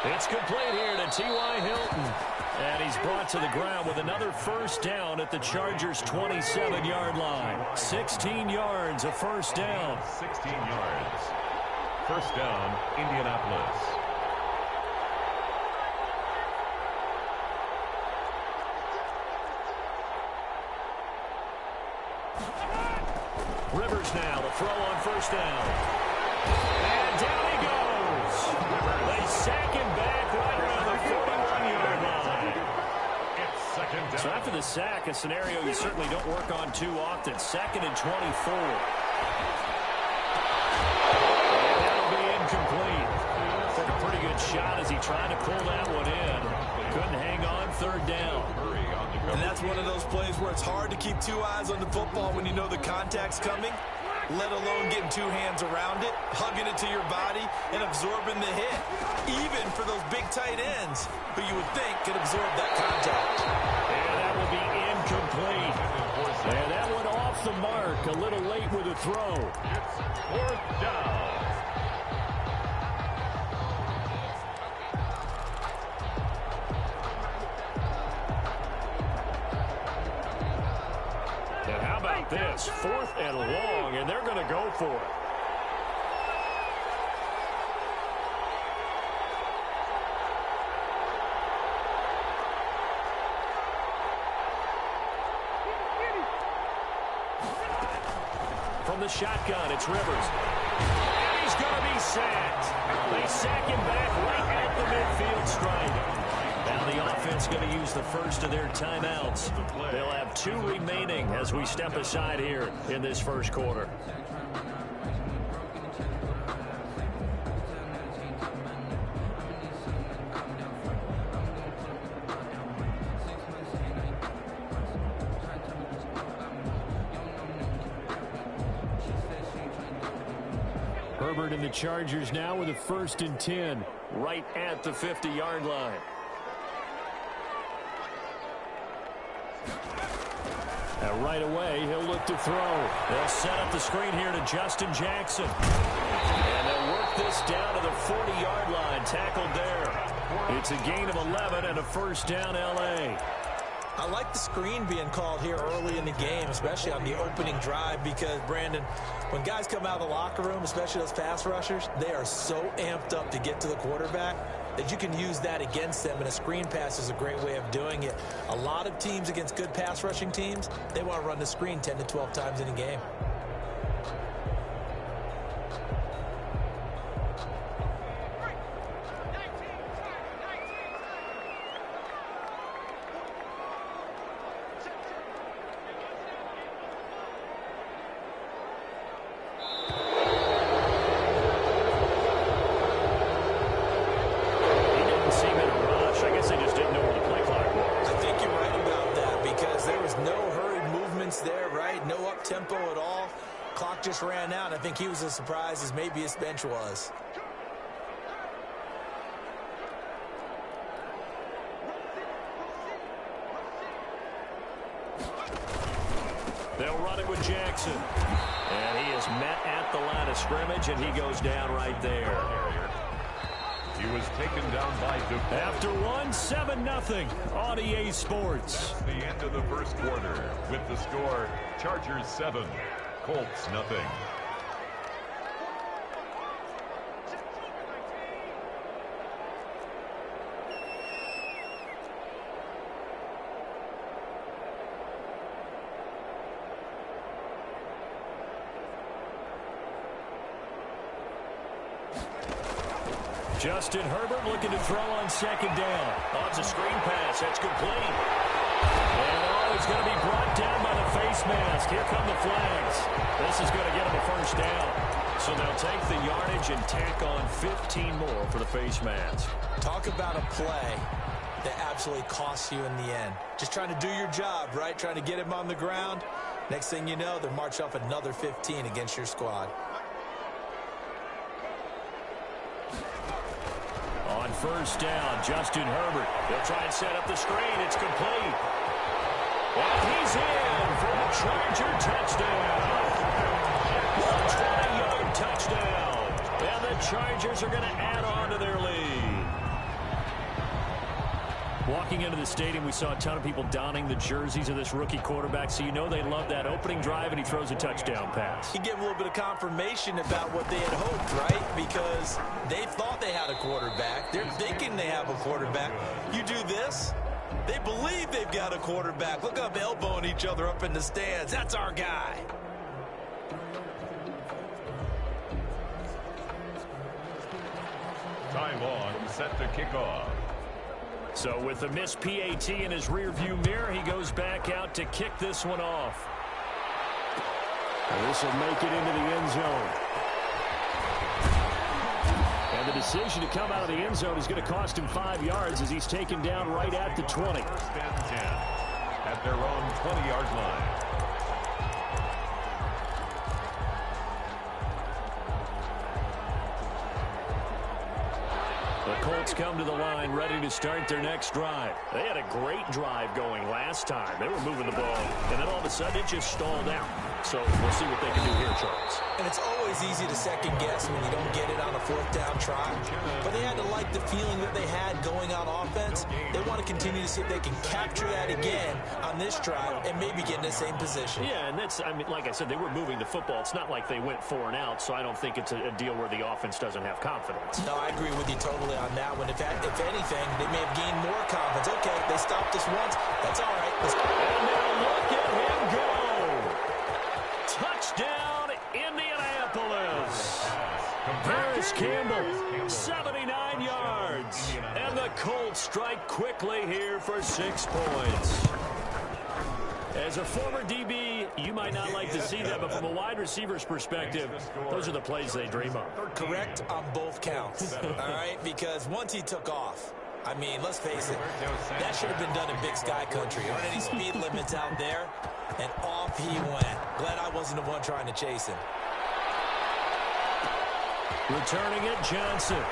It's complete here to T.Y. Hilton. And he's brought to the ground with another first down at the Chargers' 27-yard line. 16 yards, a first down. 16 yards. First down, Indianapolis. Rivers now to throw on first down. And down he goes. They sack him back right around the 41-yard line. It's second down. So after the sack, a scenario you certainly don't work on too often. 2nd and 24. And that'll be incomplete. Took a pretty good shot as he tried to pull that one in. Couldn't hang on, 3rd down. And that's one of those plays where it's hard to keep 2 eyes on the football when you know the contact's coming, let alone getting 2 hands around it, hugging it to your body, and absorbing the hit, even for those big tight ends who you would think could absorb that contact. And that will be incomplete. And that one off the mark, a little late with a throw. It's 4th down. And how about this? 4th and long, and they're going to go for it. From the shotgun, it's Rivers. And he's going to be sacked. They sack him back right at the midfield stripe. Now the offense going to use the first of their timeouts. They'll have 2 remaining as we step aside here in this first quarter. Herbert and the Chargers now with a 1st and 10 right at the 50-yard line. Now right away, he'll look to throw. They'll set up the screen here to Justin Jackson. And they'll work this down to the 40-yard line, tackled there. It's a gain of 11 and a first down, L.A. I like the screen being called here early in the game, especially on the opening drive, because, Brandon, when guys come out of the locker room, especially those pass rushers, they are so amped up to get to the quarterback that you can use that against them, and a screen pass is a great way of doing it. A lot of teams against good pass rushing teams, they want to run the screen 10 to 12 times in a game. seem in a rush. I guess they just didn't know where the play clock was. I think you're right about that because there was no hurried movements there, right? No up-tempo at all. Clock just ran out. I think he was as surprised as maybe his bench was. They'll run it with Jackson. And he is met at the line of scrimmage, and he goes down right there. He was taken down by DeFord. After 7-0 on EA Sports. That's the end of the first quarter with the score Chargers 7, Colts nothing. Justin Herbert looking to throw on second down. Oh, it's a screen pass. That's complete. And he's going to be brought down by the face mask. Here come the flags. This is going to get him a first down. So they'll take the yardage and tack on 15 more for the face mask. Talk about a play that absolutely costs you in the end. Just trying to do your job, right? Trying to get him on the ground. Next thing you know, they'll march off another 15 against your squad. On first down, Justin Herbert. They'll try and set up the screen. It's complete. And he's in for the Charger touchdown. A 20-yard touchdown. And the Chargers are going to add on to their lead. Walking into the stadium, we saw a ton of people donning the jerseys of this rookie quarterback, so you know they love that opening drive, and he throws a touchdown pass. He gave a little bit of confirmation about what they had hoped, right? Because they thought they had a quarterback. They're thinking they have a quarterback. You do this, they believe they've got a quarterback. Look up, elbowing each other up in the stands. That's our guy. Time on, set to kick off. So with the missed PAT in his rearview mirror, he goes back out to kick this one off. And this will make it into the end zone. And the decision to come out of the end zone is going to cost him 5 yards as he's taken down right at the 20. First and 10 at their own 20-yard line. The Colts come to the line ready to start their next drive. They had a great drive going last time. They were moving the ball, and then all of a sudden it just stalled out. So we'll see what they can do here, Charles. And it's always easy to second guess when you don't get it on a fourth down try. But they had to like the feeling that they had going on offense. They want to continue to see if they can capture that again on this drive and maybe get in the same position. Yeah, and that's, I mean, like I said, they were moving the football. It's not like they went 4 and out, so I don't think it's a deal where the offense doesn't have confidence. No, I agree with you totally on that one. If anything, they may have gained more confidence. Okay, they stopped us once. That's all right. Let's go. And now look at him go. Touchdown, Indianapolis. Paris Campbell, 79 yards. And the Colts strike quickly here for 6 points. As a former DB, you might not like to see that, but from a wide receiver's perspective, those are the plays they dream of. Correct on both counts, all right? Because once he took off, I mean, let's face it, that should have been done in Big Sky Country. Aren't any speed limits out there? And off he went. Glad I wasn't the one trying to chase him. Returning it, Johnson.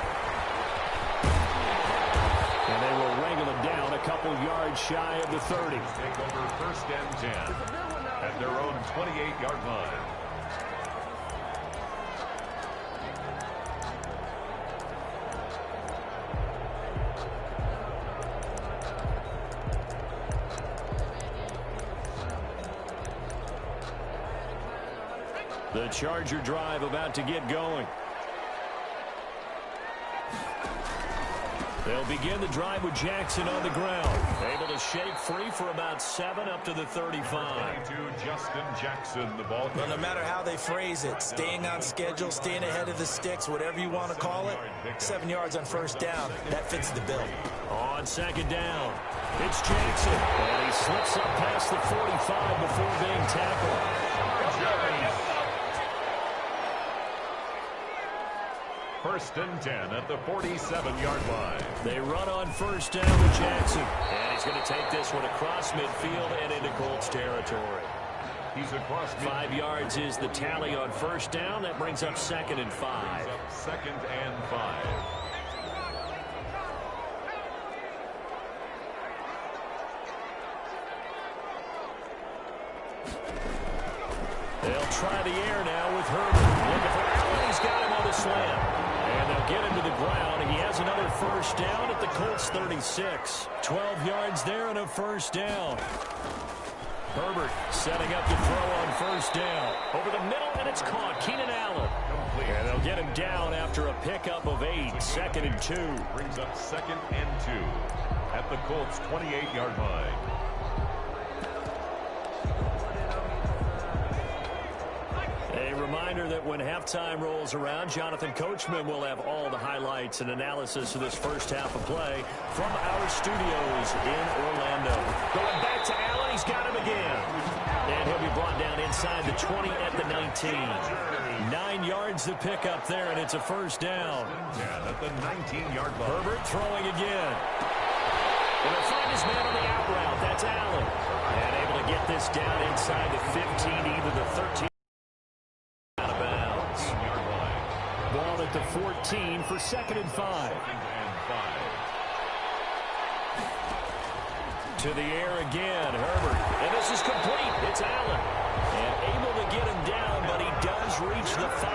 And they will wrangle him down a couple yards shy of the 30. Take over first and 10 at their own 28-yard line. The Charger drive about to get going. They'll begin the drive with Jackson on the ground. Able to shake free for about 7 up to the 35. To Justin Jackson, the ball. Well, no matter how they phrase it, staying on schedule, staying ahead of the sticks, whatever you want to call it, 7 yards on first down, that fits the bill. On second down, it's Jackson. And he slips up past the 45 before being tackled. First and 10 at the 47-yard line. They run on first down with Jackson. And he's going to take this one across midfield and into Colts territory. He's across midfield. 5 yards is the tally on first down. That brings up 2nd and 5. Second and 5. They'll try the air now with Herbert. Looking for Allen. He's got him on the slam. And they'll get him to the ground. He has another first down at the Colts 36. 12 yards there and a first down. Herbert setting up to throw on first down. Over the middle, and it's caught. Keenan Allen. And they'll get him down after a pickup of 8. 2nd and 2. Brings up 2nd and 2 at the Colts 28-yard line. A reminder that when halftime rolls around, Jonathan Coachman will have all the highlights and analysis of this first half of play from our studios in Orlando. Going back to Allen, he's got him again. And he'll be brought down inside the 20 at the 19. 9 yards to pick up there, and it's a first down. At the 19-yard line. Herbert throwing again. And they'll find his man on the out route. That's Allen. And able to get this down inside the 15, either the 13. Out of bounds. Ball at the 14 for 2nd and 5. To the air again, Herbert. And this is complete. It's Allen. And able to get him down, but he does reach the 5.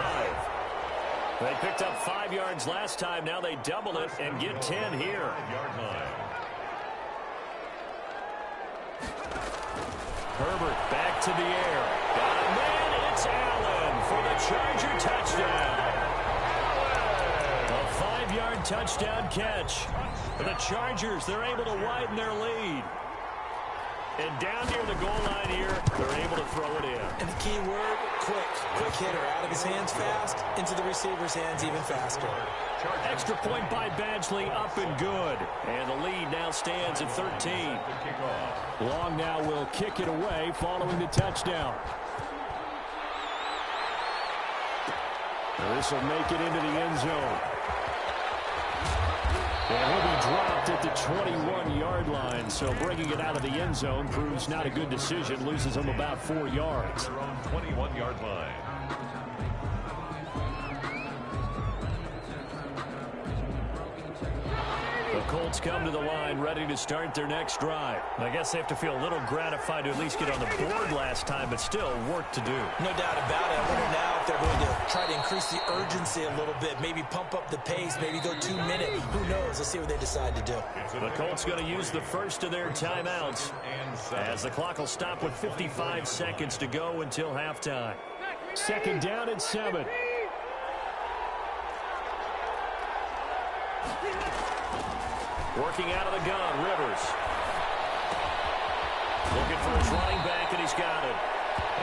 They picked up 5 yards last time. Now they double it and get 10 here. Herbert back to the air. Got a man. It's Allen for the Charger touchdown. A 5-yard touchdown catch. For the Chargers, they're able to widen their lead. And down near the goal line here, they're able to throw it in. And the key word, quick. Quick hitter. Out of his hands fast, into the receiver's hands even faster. Extra point by Badgley, up and good. And the lead now stands at 13. Long now will kick it away following the touchdown. This will make it into the end zone. And he'll be dropped at the 21-yard line, so bringing it out of the end zone proves not a good decision. Loses him about 4 yards. 21-yard line. The Colts come to the line ready to start their next drive. I guess they have to feel a little gratified to at least get on the board last time, but still work to do. No doubt about it. I wonder now if they're going to try to increase the urgency a little bit, maybe pump up the pace, maybe go 2 minutes. Who knows? Let's see what they decide to do. The Colts going to use the first of their timeouts as the clock will stop with 55 seconds to go until halftime. 2nd down and 7. Working out of the gun, Rivers. Looking for his running back, and he's got it.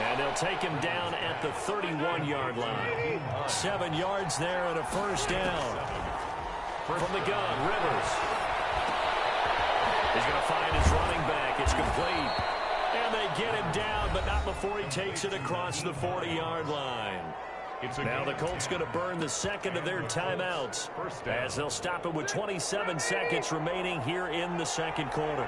And they'll take him down at the 31-yard line. 7 yards there and a first down. From the gun, Rivers. He's going to find his running back. It's complete. And they get him down, but not before he takes it across the 40-yard line. Now the Colts going to burn the second of their timeouts as they'll stop it with 27 seconds remaining here in the second quarter.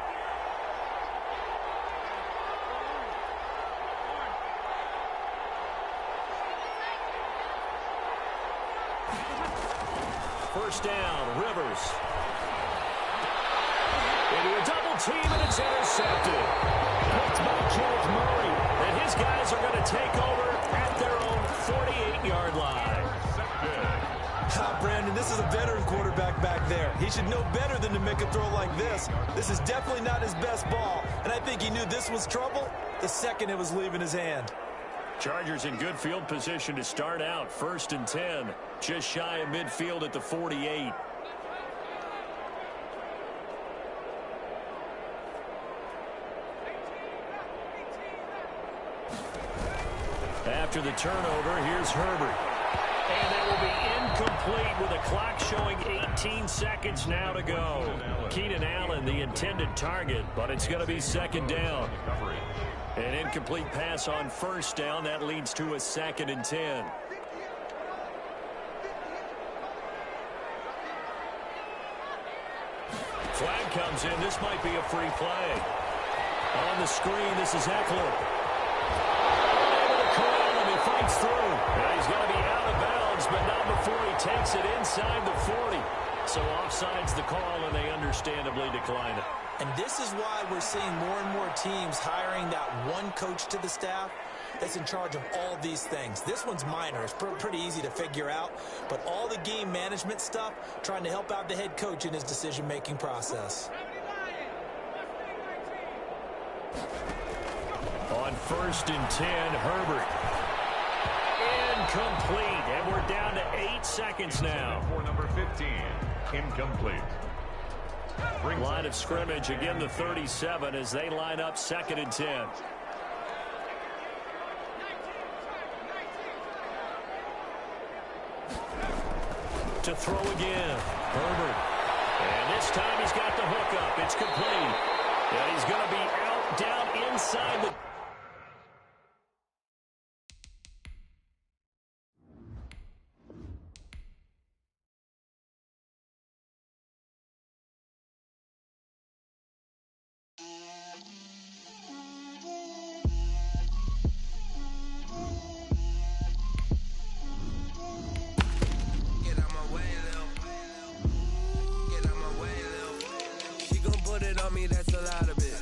First down, Rivers. Into a double team, and it's intercepted. Picked by Kenneth Murray. And his guys are going to take over at their own 48-yard line. Brandon, this is a veteran quarterback back there. He should know better than to make a throw like this. This is definitely not his best ball, and I think he knew this was trouble the second it was leaving his hand. Chargers in good field position to start out. 1st and 10. Just shy of midfield at the 48. After the turnover, here's Herbert. And that will be incomplete with a clock showing 18 seconds now to go. Keenan Allen, the intended target, but it's going to be 2nd down. An incomplete pass on 1st down. That leads to a 2nd and 10. Flag comes in. This might be a free play. On the screen, this is Eckler. Over the curl, and he fights through. And he's going to be out of bounds, but not before he takes it inside the 40. So offside's the call, and they understandably decline it. And this is why we're seeing more and more teams hiring that one coach to the staff that's in charge of all these things. This one's minor. It's pretty easy to figure out. But all the game management stuff, trying to help out the head coach in his decision-making process. On 1st and 10, Herbert. Incomplete. And we're down to 8 seconds now. For number 15, incomplete. Line of scrimmage, again the 37 as they line up 2nd and 10. To throw again, Herbert. And this time he's got the hook up. It's complete. And he's going to be out, down inside the... That's a lot of it.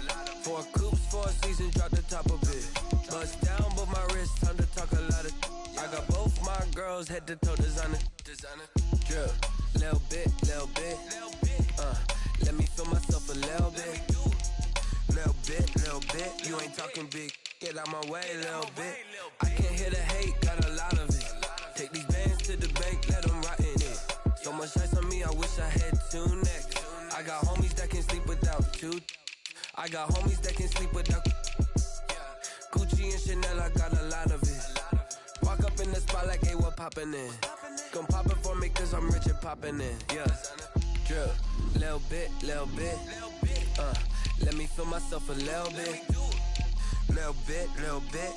4 coops, 4 seasons, drop the top of it. Bust down, but my wrist, time to talk a lot of. I got both my girls head to toe designer. Drip, little bit. Let me feel myself a little bit. Little bit. You ain't talking big. Get out my way, little bit. I can't hear the hate, got a lot of it. Take these bands to the bank, let them rot in it. So much ice on me, I wish I had 2 necks. I got homies that can sleep without 2. I got homies that can sleep without Gucci and Chanel, I got a lot of it. Walk up in the spot like, hey, what poppin' in? Gon' pop it for me cause I'm rich and poppin' in. Yeah, drip, little bit. Let me feel myself a little bit. Little bit.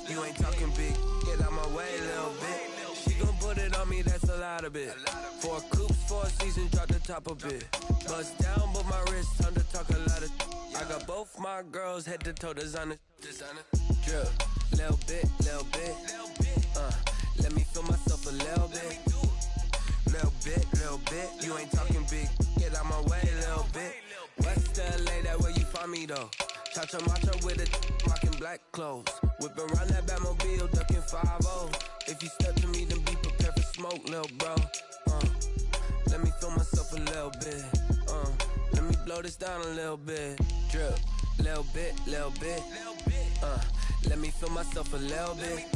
You ain't talking big. Get out my way, little bit. She gon' put it on me, that's a lot of it. 4 coops, 4 seasons, drop the top of it. Bust down, but my wrist, time to talk a lot of. I got both my girls head to toe designer. Drip, little bit. Let me feel myself a little bit. Little bit. You ain't talking big. Get out my way, little bit. West LA, that where you find me though. Cha-cha matcha with a rockin' black clothes. Whip around that Batmobile, ducking 5-0. If you step to me, then be prepared for smoke, little bro. Let me feel myself a little bit. Let me blow this down a little bit. Drip, little bit. Let me feel myself a little bit.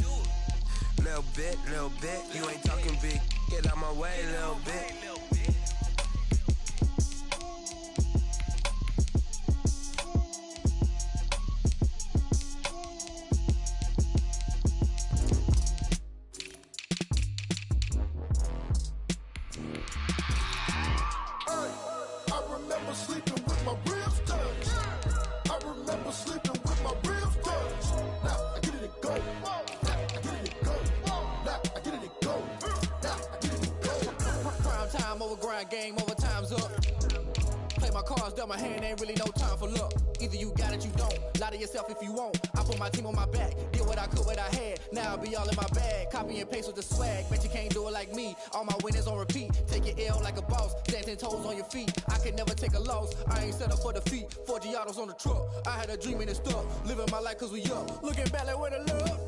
Little bit. You ain't talking big. Get out my way, little bit. Game over, time's up. Play my cards, dealt my hand, ain't really no time for luck. Either you got it, you don't. Lie to yourself if you won't. I put my team on my back, did what I could, what I had. Now I'll be all in my bag. Copy and paste with the swag. Bet you can't do it like me. All my winners on repeat. Take your L like a boss. Stand 10 toes on your feet. I can never take a loss. I ain't set up for defeat. 4 Giottos on the truck. I had a dream and it stuck. Living my life cause we up. Looking back like where the love.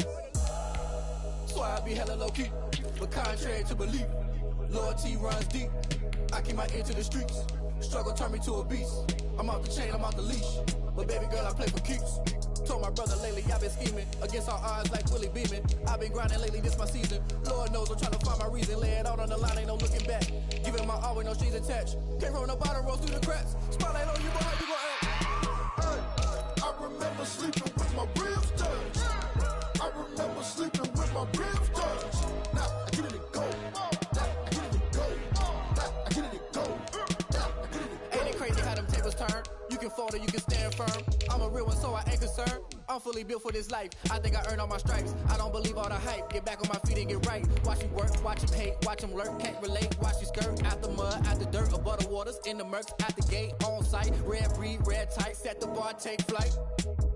So I be hella low key. But contrary to belief, loyalty runs deep. I keep my ear to the streets. Struggle turned me to a beast. I'm off the chain, I'm off the leash. But baby girl, I play for keeps. Told my brother lately, I've been scheming. Against all odds like Willie Beeman. I've been grinding lately, this my season. Lord knows I'm trying to find my reason. Lay it out on the line, ain't no looking back. Giving my all with no strings attached. Came from the bottom, rose through the cracks. Spotlight on you, boy, how you gon' act? Hey, I remember sleeping with my ribs touched. I remember sleeping with my ribs touched. Now I get it to go. Ain't it crazy how them tables turn? You can fold or you can stand firm. I'm a real one, so I ain't concerned. I'm fully built for this life. I think I earned all my stripes. I don't believe all the hype. Get back on my feet and get right. Watch me work, watch him hate, watch him lurk. Can't relate, watch you skirt. Out the mud, out the dirt, above the waters, in the murks, at the gate, on site. Red breed, red tight, set the bar, take flight.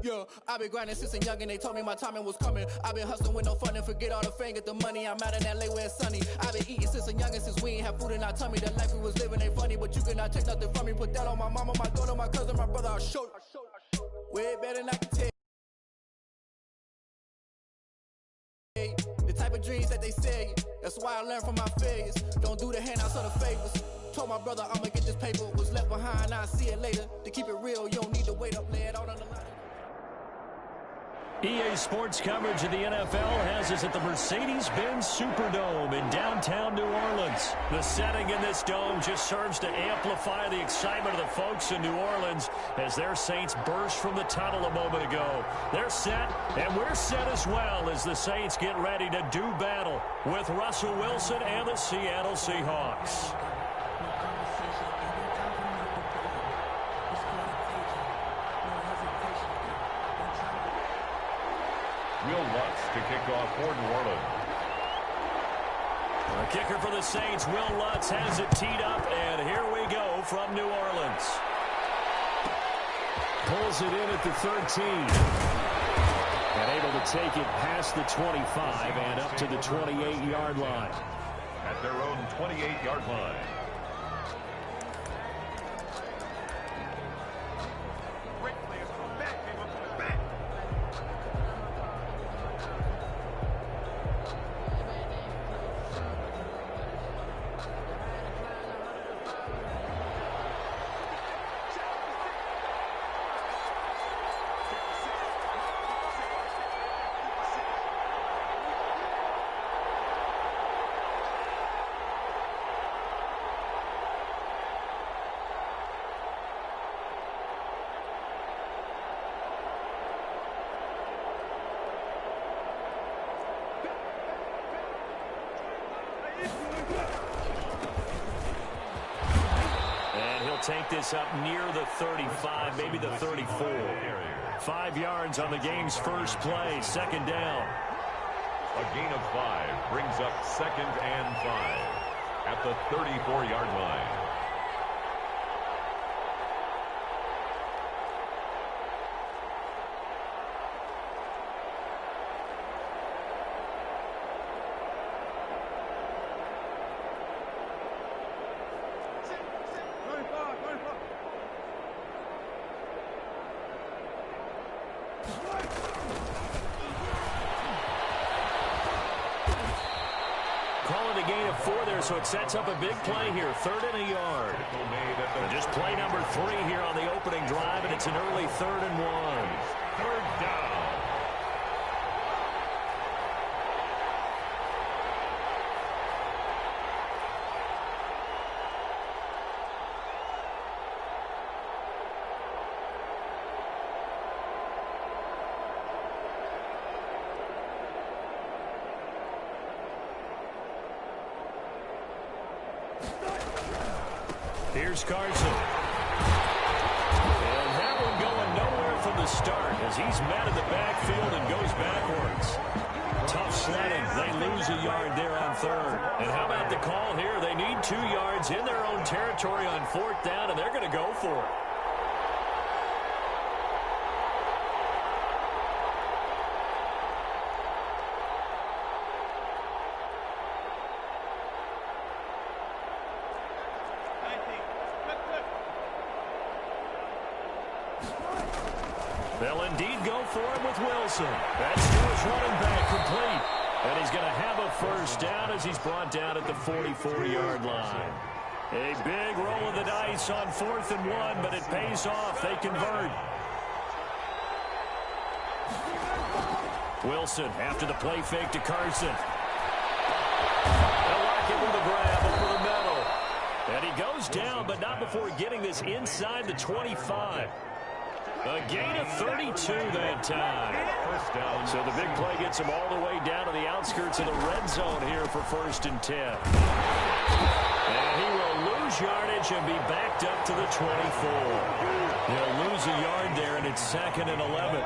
Yeah, I've been grinding since a young and they told me my timing was coming. I've been hustling with no fun and forget all the fame, get the money. I'm out in LA where it's sunny. I've been eating since a young and since we ain't have food in our tummy. The life we was living ain't funny, but you cannot take nothing from me. Put that on my mama, my daughter, my cousin, my brother, I'll show you. Way better than I can tell. The type of dreams that they say, that's why I learned from my failures. Don't do the handouts or the favors. Told my brother I'ma get this paper, was left behind, I'll see it later. To keep it real, you don't need to wait up, lay it out on the line. EA Sports coverage of the NFL has us at the Mercedes-Benz Superdome in downtown New Orleans. The setting in this dome just serves to amplify the excitement of the folks in New Orleans as their Saints burst from the tunnel a moment ago. They're set, and we're set as well as the Saints get ready to do battle with Russell Wilson and the Seattle Seahawks. Will Lutz to kick off for New Orleans. The kicker for the Saints, Will Lutz, has it teed up, and here we go from New Orleans. Pulls it in at the 13. And able to take it past the 25 and up to the 28-yard line. At their own 28-yard line. Take this up near the 35, maybe the 34. 5 yards on the game's first play, second down. A gain of 5 brings up 2nd and 5 at the 34-yard line. So it sets up a big play here, 3rd and a yard. Just play number 3 here on the opening drive, and it's an early 3rd and 1. 3rd down. Here's Carson. And that one going nowhere from the start as he's met in the backfield and goes backwards. Tough sledding. They lose a yard there on 3rd. And how about the call here? They need 2 yards in their own territory on 4th down, and they're going to go for it. They'll indeed go for it with Wilson. That's Steelers running back complete. And he's going to have a first down as he's brought down at the 44-yard line. A big roll of the dice on 4th and 1, but it pays off. They convert. Wilson after the play fake to Carson. They'll lock it with a grab over the middle. And he goes down, but not before getting this inside the 25. A gain of 32 that time. So the big play gets him all the way down to the outskirts of the red zone here for 1st and 10. And he will lose yardage and be backed up to the 24. They'll lose a yard there, and it's 2nd and 11.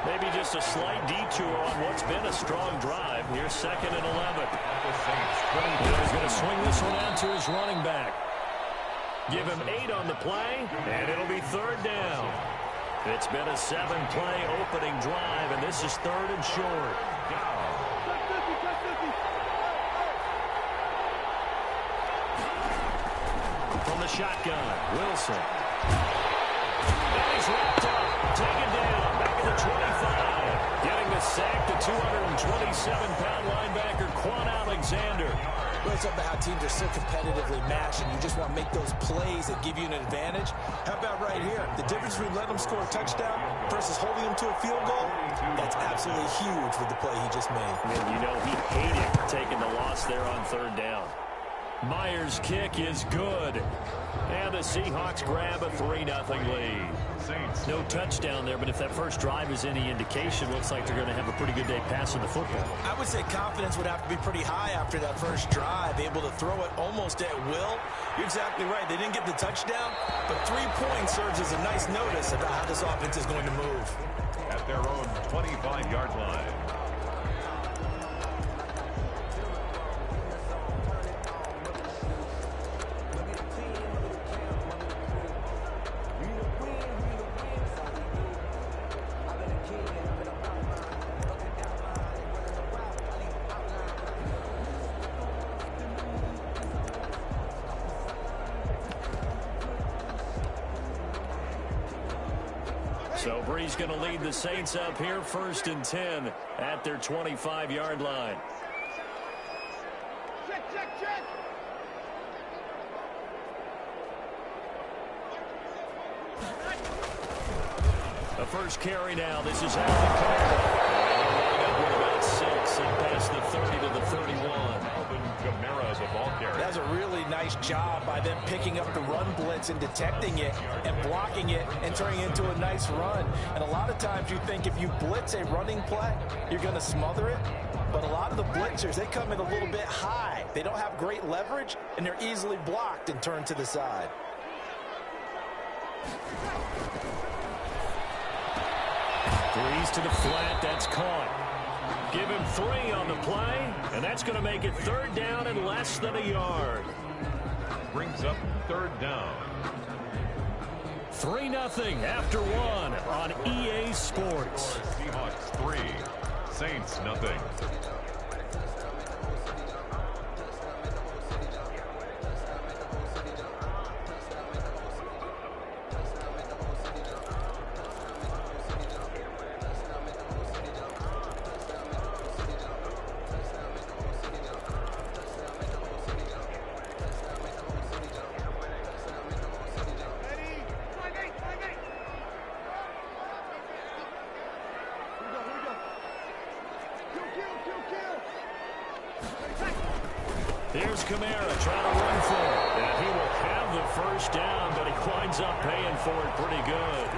Maybe just a slight detour on what's been a strong drive. Here's 2nd and 11. He's going to swing this one out to his running back. Give him 8 on the play, and it'll be 3rd down. It's been a 7-play opening drive, and this is 3rd and short. From the shotgun, Wilson. And he's wrapped up, taken down, back at the 25. Getting the sack, the 227-pound linebacker, Quan Alexander. Well, it's about how teams are so competitively matched, and you just want to make those plays that give you an advantage. How about right here? The difference between letting them score a touchdown versus holding them to a field goal, that's absolutely huge with the play he just made. And you know he hated taking the loss there on 3rd down. Myers' kick is good. And the Seahawks grab a 3-0 lead. No touchdown there, but if that first drive is any indication, looks like they're going to have a pretty good day passing the football. I would say confidence would have to be pretty high after that first drive, able to throw it almost at will. You're exactly right. They didn't get the touchdown, but 3 points serves as a nice notice about how this offense is going to move. At their own 25-yard line. So Bree's going to lead the Saints up here, 1st and 10 at their 25-yard line. Check. The first carry now. This is Alvin Kamara. With about 6 and past the 30 to the 31. Alvin Kamara, the ball carrier. That's a really nice job by them picking up the run blitz and detecting it and blocking it and turning it into a nice run. And a lot of times you think if you blitz a running play, you're going to smother it. But a lot of the blitzers, they come in a little bit high. They don't have great leverage, and they're easily blocked and turned to the side. Breeze to the flat. That's caught. Give him 3 on the play, and that's going to make it 3rd down and less than a yard. Brings up 3rd down. 3-0 after 1 on EA Sports. Seahawks 3, Saints nothing. Here's Kamara trying to run for it. And he will have the first down, but he winds up paying for it pretty good.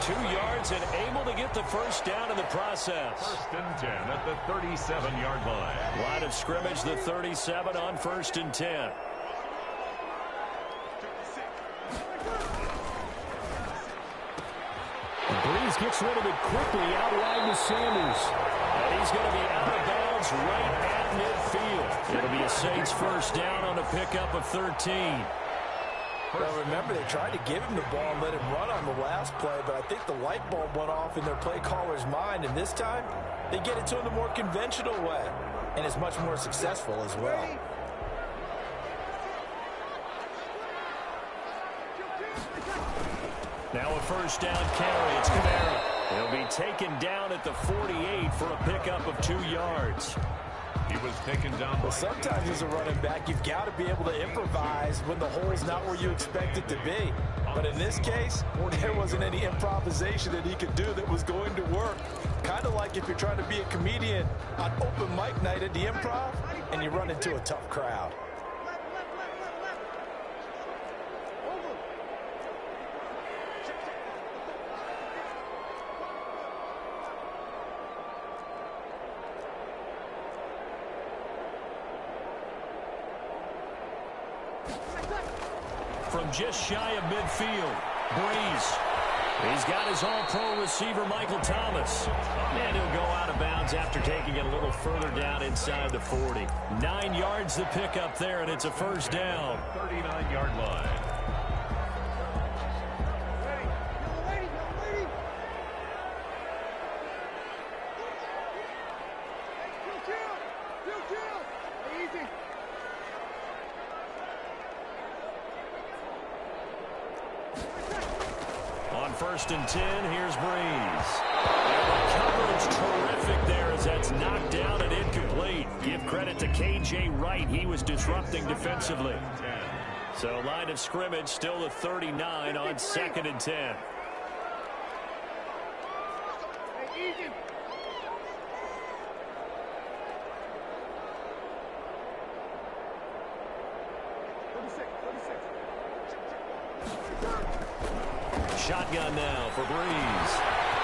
2 yards and able to get the first down in the process. 1st and 10 at the 37-yard line. Line of scrimmage, the 37 on 1st and 10. Breeze gets rid of it quickly out wide to Sanders. And he's going to be out of bounds right at midfield. It'll be a Saints first down on a pickup of 13. Well, remember, they tried to give him the ball and let him run on the last play, but I think the light bulb went off in their play caller's mind, and this time they get it to him the more conventional way, and it's much more successful as well. Now a first down carry. It's Kamara. He'll be taken down at the 48 for a pickup of 2 yards. He was taken down. Well, sometimes as a running back, you've got to be able to improvise when the hole's not where you expect it to be. But in this case, there wasn't any improvisation that he could do that was going to work. Kind of like if you're trying to be a comedian on open mic night at the Improv and you run into a tough crowd. him just shy of midfield. Breeze. He's got his all-pro receiver, Michael Thomas. And he'll go out of bounds after taking it a little further down inside the 40. 9 yards to pick up there, and it's a first down. 39-yard line. On 1st and 10, here's Breeze. And the coverage terrific there as that's knocked down and incomplete. Give credit to K.J. Wright. He was disrupting defensively. So line of scrimmage still the 39 on 2nd and 10. Shotgun now for Breeze.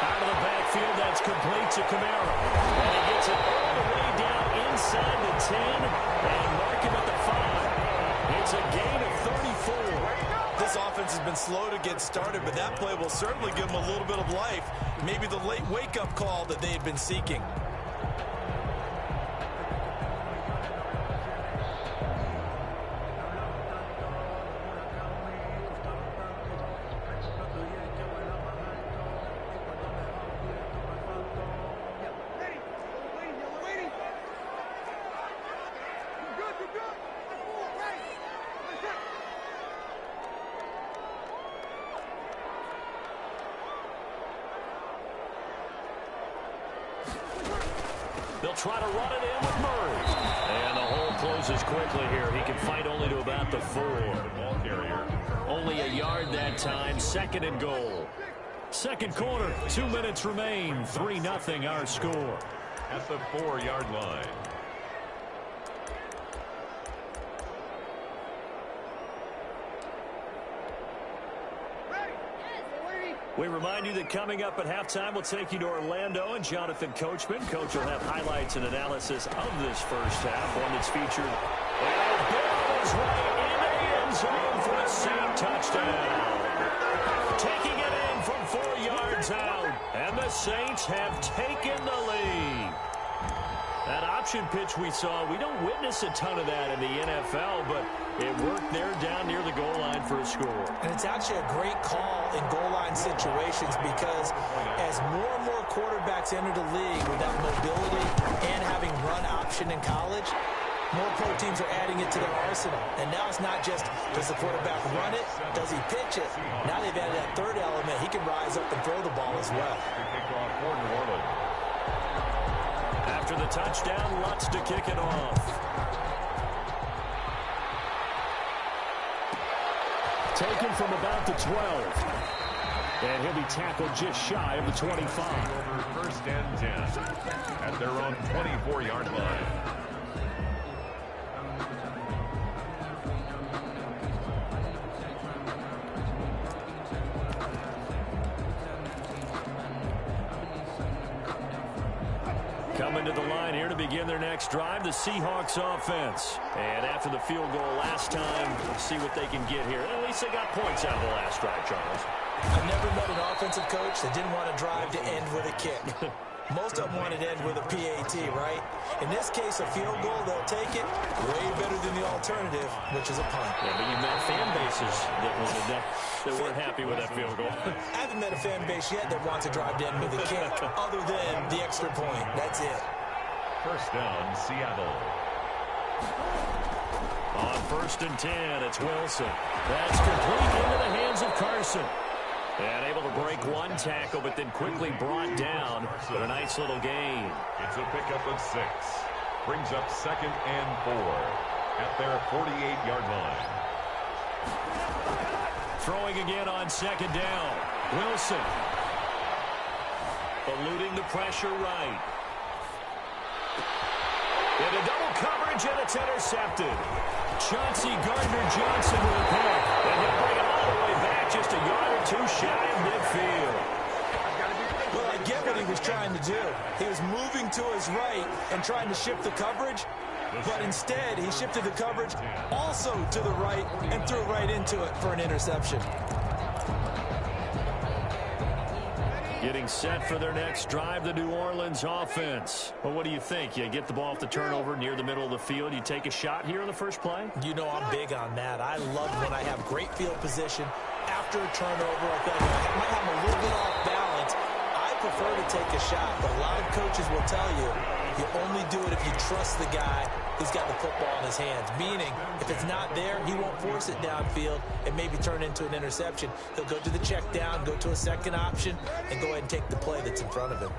Out of the backfield, that's complete to Kamara. And he gets it all the way down inside the 10 and mark him at the 5. It's a gain of 34. This offense has been slow to get started, but that play will certainly give them a little bit of life. Maybe the late wake-up call that they had been seeking. They'll try to run it in with Murray. And the hole closes quickly here. He can fight only to about the 4. Ball carrier. Only a yard that time. 2nd and goal. Second quarter. 2 minutes remain. 3-0 our score. At the 4-yard line. We remind you that coming up at halftime, we'll take you to Orlando and Jonathan Coachman. Coach will have highlights and analysis of this first half, one that's featured. And Bill is right into the end zone for a Saint touchdown. Taking it in from 4 yards out, and the Saints have taken the lead. That option pitch we saw, we don't witness a ton of that in the NFL, but it worked there down near the goal line for a score. And it's actually a great call in goal line situations because as more and more quarterbacks enter the league with that mobility and having run option in college, more pro teams are adding it to their arsenal. And now it's not just, does the quarterback run it? Does he pitch it? Now they've added that third element. He can rise up and throw the ball as well. After the touchdown, Lutz to kick it off. Taken from about the 12. And he'll be tackled just shy of the 25. Over 1st and 10 at their own 24-yard line. Coming to the line here to begin their next drive, the Seahawks offense. And after the field goal last time, we'll see what they can get here. At least they got points out of the last drive, Charles. I've never met an offensive coach that didn't want to drive to end with a kick. Most of them wanted to end with a PAT, right? In this case, a field goal, they'll take it. Way better than the alternative, which is a punt. Yeah, but you've met fan bases that weren't happy with that field goal. I haven't met a fan base yet that wants to drive to end with a kick, other than the extra point. That's it. First down, Seattle. On 1st and 10, it's Wilson. That's complete into the hands of Carson. And able to break one tackle, but then quickly brought down. But a nice little gain. It's a pickup of 6. Brings up 2nd and 4 at their 48-yard line. Throwing again on 2nd down. Wilson. Eluding the pressure right. Into double coverage, and it's intercepted. Chauncey Gardner-Johnson with a pick. And he'll bring it all the way back just a yard or 2 shy of midfield. Well, I get what he was trying to do. He was moving to his right and trying to shift the coverage. but instead he shifted the coverage also to the right and threw right into it for an interception. Getting set for their next drive, the New Orleans offense. Well, what do you think? You get the ball off the turnover near the middle of the field. You take a shot here in the first play? You know I'm big on that. I love when I have great field position after a turnover. I feel like I might have a little bit off balance. I prefer to take a shot, but a lot of coaches will tell you you only do it if you trust the guy who's got the football in his hands. Meaning, if it's not there, he won't force it downfield and maybe turn into an interception. He'll go to the check down, go to a second option, and go ahead and take the play that's in front of him.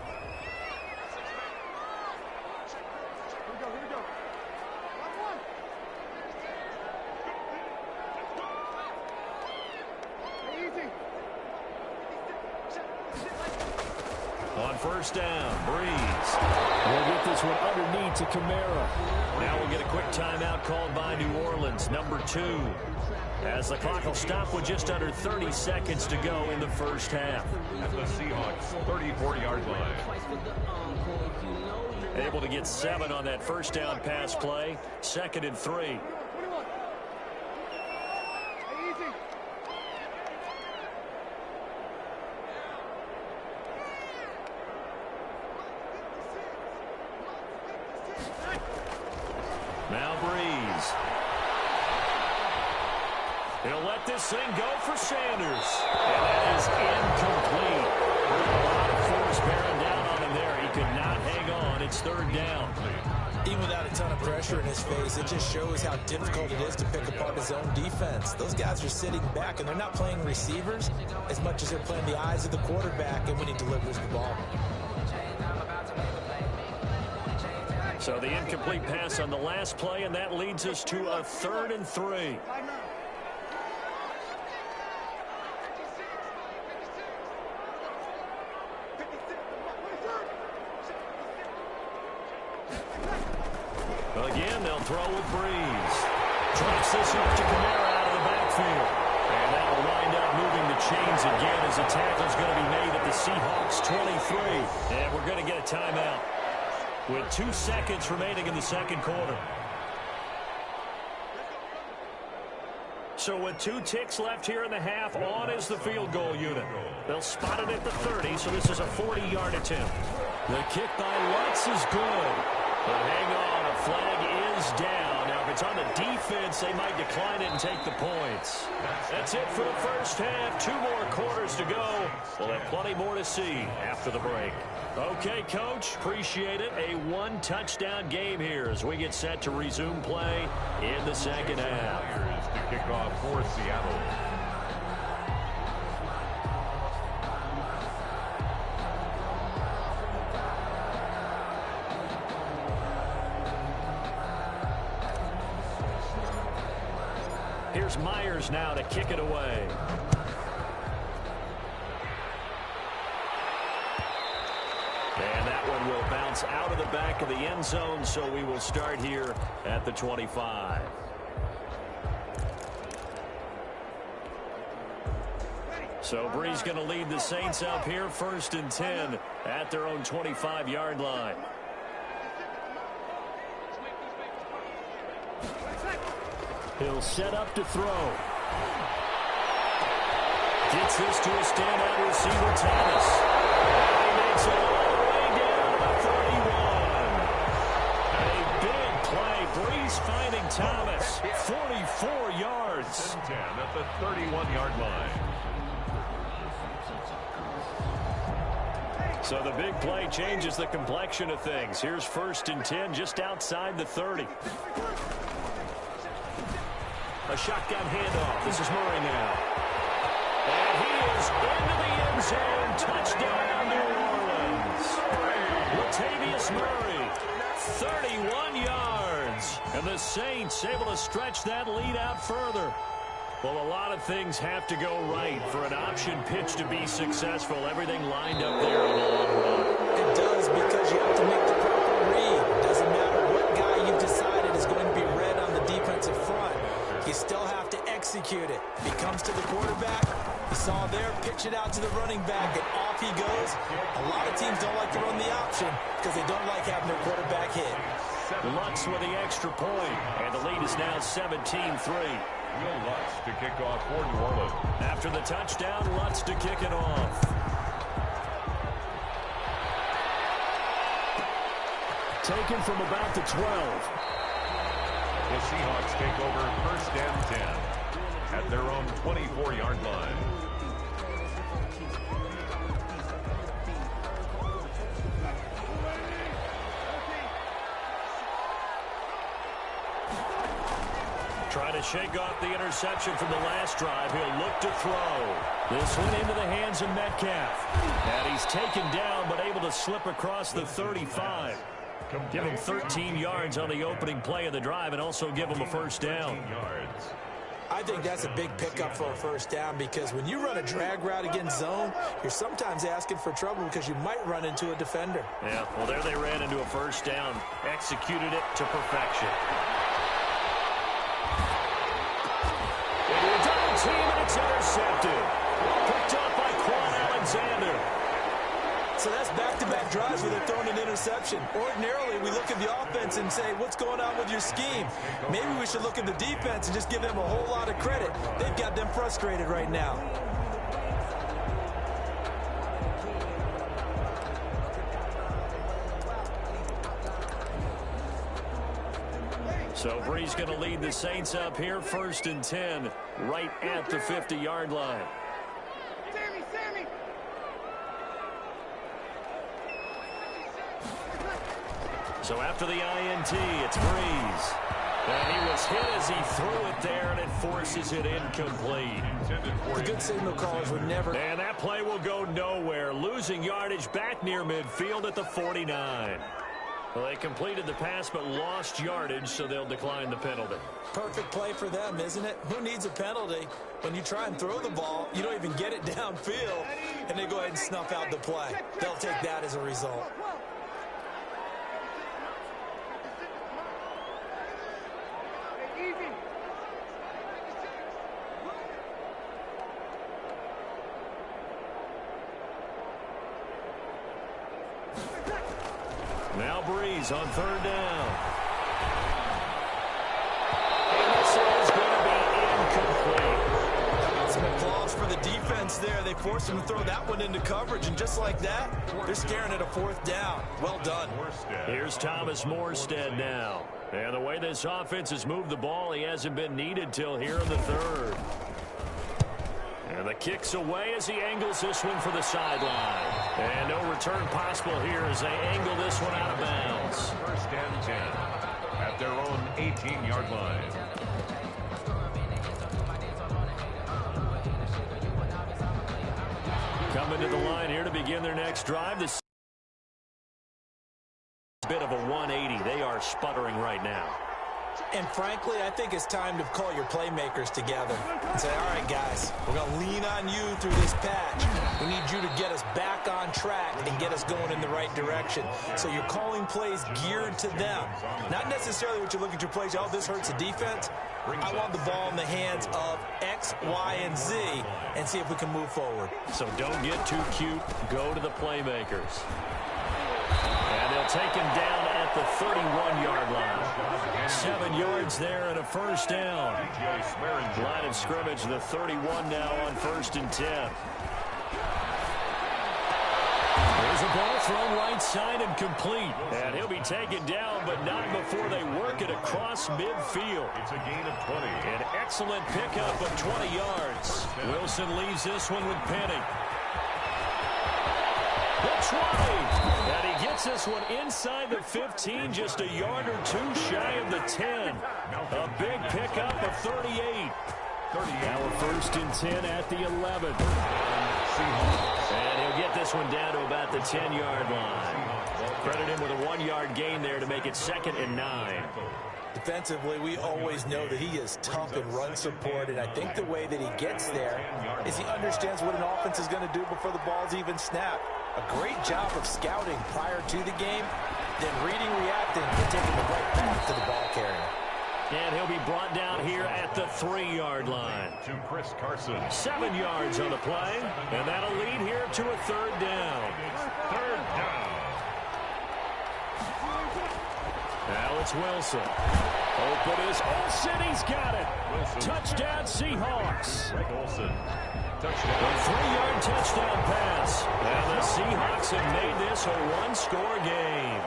On first down, Breeze will get this one underneath to Kamara. Now we'll get a quick timeout called by New Orleans, number 2. As the clock will stop with just under 30 seconds to go in the first half. At the Seahawks 34-yard line. Able to get 7 on that first down pass play. 2nd and 3. Now Breeze. He'll let this thing go for Sanders. And that is incomplete. A lot of force bearing down on him there. He could not hang on. It's 3rd down. Even without a ton of pressure in his face, it just shows how difficult it is to pick apart his own defense. Those guys are sitting back, and they're not playing receivers as much as they're playing the eyes of the quarterback and when he delivers the ball. So the incomplete pass on the last play, and that leads us to a 3rd and 3. Again, they'll throw with Breeze. Drops this off to Kamara out of the backfield. And that'll wind up moving the chains again as the tackle's going to be made at the Seahawks 23. And we're going to get a timeout with 2 seconds remaining in the second quarter. So with 2 ticks left here in the half, on is the field goal unit. They'll spot it at the 30, so this is a 40-yard attempt. The kick by Lutz is good. But hang on, a flag is down. Now, if it's on the defense, they might decline it and take the points. That's it for the first half. 2 more quarters to go. We'll have plenty more to see after the break. Okay, Coach, appreciate it. A 1-touchdown game here as we get set to resume play in the second half. Myers to kick off for Seattle. Here's Myers now to kick it away. And that one will bounce out of the back of the end zone, so we will start here at the 25. So Breeze going to lead the Saints up here, 1st and 10 at their own 25-yard line. He'll set up to throw. Gets this to a standout receiver, Thomas. And he makes it all the way down to the 31. A big play. Breeze finding Thomas. 44 yards. 10 at the 31-yard line. So the big play changes the complexion of things. Here's 1st and 10 just outside the 30. A shotgun handoff. This is Murray now. And he is into the end zone. Touchdown, New Orleans. Latavius Murray, 31 yards. And the Saints able to stretch that lead out further. Well, a lot of things have to go right for an option pitch to be successful. Everything lined up there in the long run. It does, because you have to make the proper read. Doesn't matter what guy you've decided is going to be red on the defensive front. You still have to execute it. He comes to the quarterback. You saw there, pitch it out to the running back, and off he goes. A lot of teams don't like to run the option because they don't like having their quarterback hit. Lutz with the extra point, and the lead is now 17-3. Will Lutz to kick off for New Orleans. After the touchdown, Lutz to kick it off. Taken from about the 12. The Seahawks take over 1st and 10 at their own 24-yard line. Trying to shake off the interception from the last drive. He'll look to throw. This one into the hands of Metcalf. And he's taken down, but able to slip across the 35. Give him 13 yards on the opening play of the drive and also give him a first down. I think that's a big pickup for a first down because when you run a drag route against zone, you're sometimes asking for trouble because you might run into a defender. Yeah, well, there they ran into a first down. Executed it to perfection. Into a double team, and it's intercepted. Picked up by Quan Alexander. So that's back-to-back drives where they're throwing an interception. Ordinarily, we look at the offense and say, what's going on with your scheme? Maybe we should look at the defense and just give them a whole lot of credit. They've got them frustrated right now. So Bree's going to lead the Saints up here, 1st and 10, right at the 50-yard line. Sammy! So after the INT, it's Breeze. And he was hit as he threw it there, and it forces it incomplete. The good signal callers would never... And that play will go nowhere, losing yardage back near midfield at the 49. Well, they completed the pass but lost yardage, so they'll decline the penalty. Perfect play for them, isn't it? Who needs a penalty? When you try and throw the ball, you don't even get it downfield, and they go ahead and snuff out the play. They'll take that as a result. Now Breeze on 3rd down. And this is going to be incomplete. Some applause for the defense there. They forced him to throw that one into coverage, and just like that, they're staring at a 4th down. Well done. Here's Thomas Morstead now. And the way this offense has moved the ball, he hasn't been needed till here in the 3rd. And the kick's away as he angles this one for the sideline. And no return possible here as they angle this one out of bounds. 1st and 10 at their own 18-yard line. Coming to the line here to begin their next drive. This bit of a 180. They are sputtering right now. And frankly, I think it's time to call your playmakers together and say, all right, guys, we're going to lean on you through this patch. We need you to get us back on track and get us going in the right direction. So you're calling plays geared to them. Not necessarily what you look at your plays, oh, this hurts the defense. I want the ball in the hands of X, Y, and Z and see if we can move forward. So don't get too cute. Go to the playmakers. And they'll take him down at the 31-yard line. 7 yards there and a first down. Line of scrimmage, the 31 now on 1st and 10. There's a ball thrown right side and complete. And he'll be taken down, but not before they work it across midfield. It's a gain of 20. An excellent pickup of 20 yards. Wilson leaves this one with Penny. The 20. And he gets this one inside the 15, just a yard or two shy of the 10. A big pickup of 38. Now a 1st and 10 at the 11. And he'll get this one down to about the 10-yard line. Credit him with a 1-yard gain there to make it 2nd and 9. Defensively, we always know that he is tough in run support, and I think the way that he gets there is he understands what an offense is going to do before the ball's even snapped. A great job of scouting prior to the game, then reading, reacting, and taking the right path to the ball carrier. And he'll be brought down here at the 3-yard line. To Chris Carson. 7 yards on the play, and that'll lead here to a 3rd down. 3rd down. Now it's Wilson. Open is Olsen. He's got it. Wilson. Touchdown, Seahawks. Greg Olsen. A Touchdown. 3-yard touchdown pass. And the Seahawks have made this a one-score game.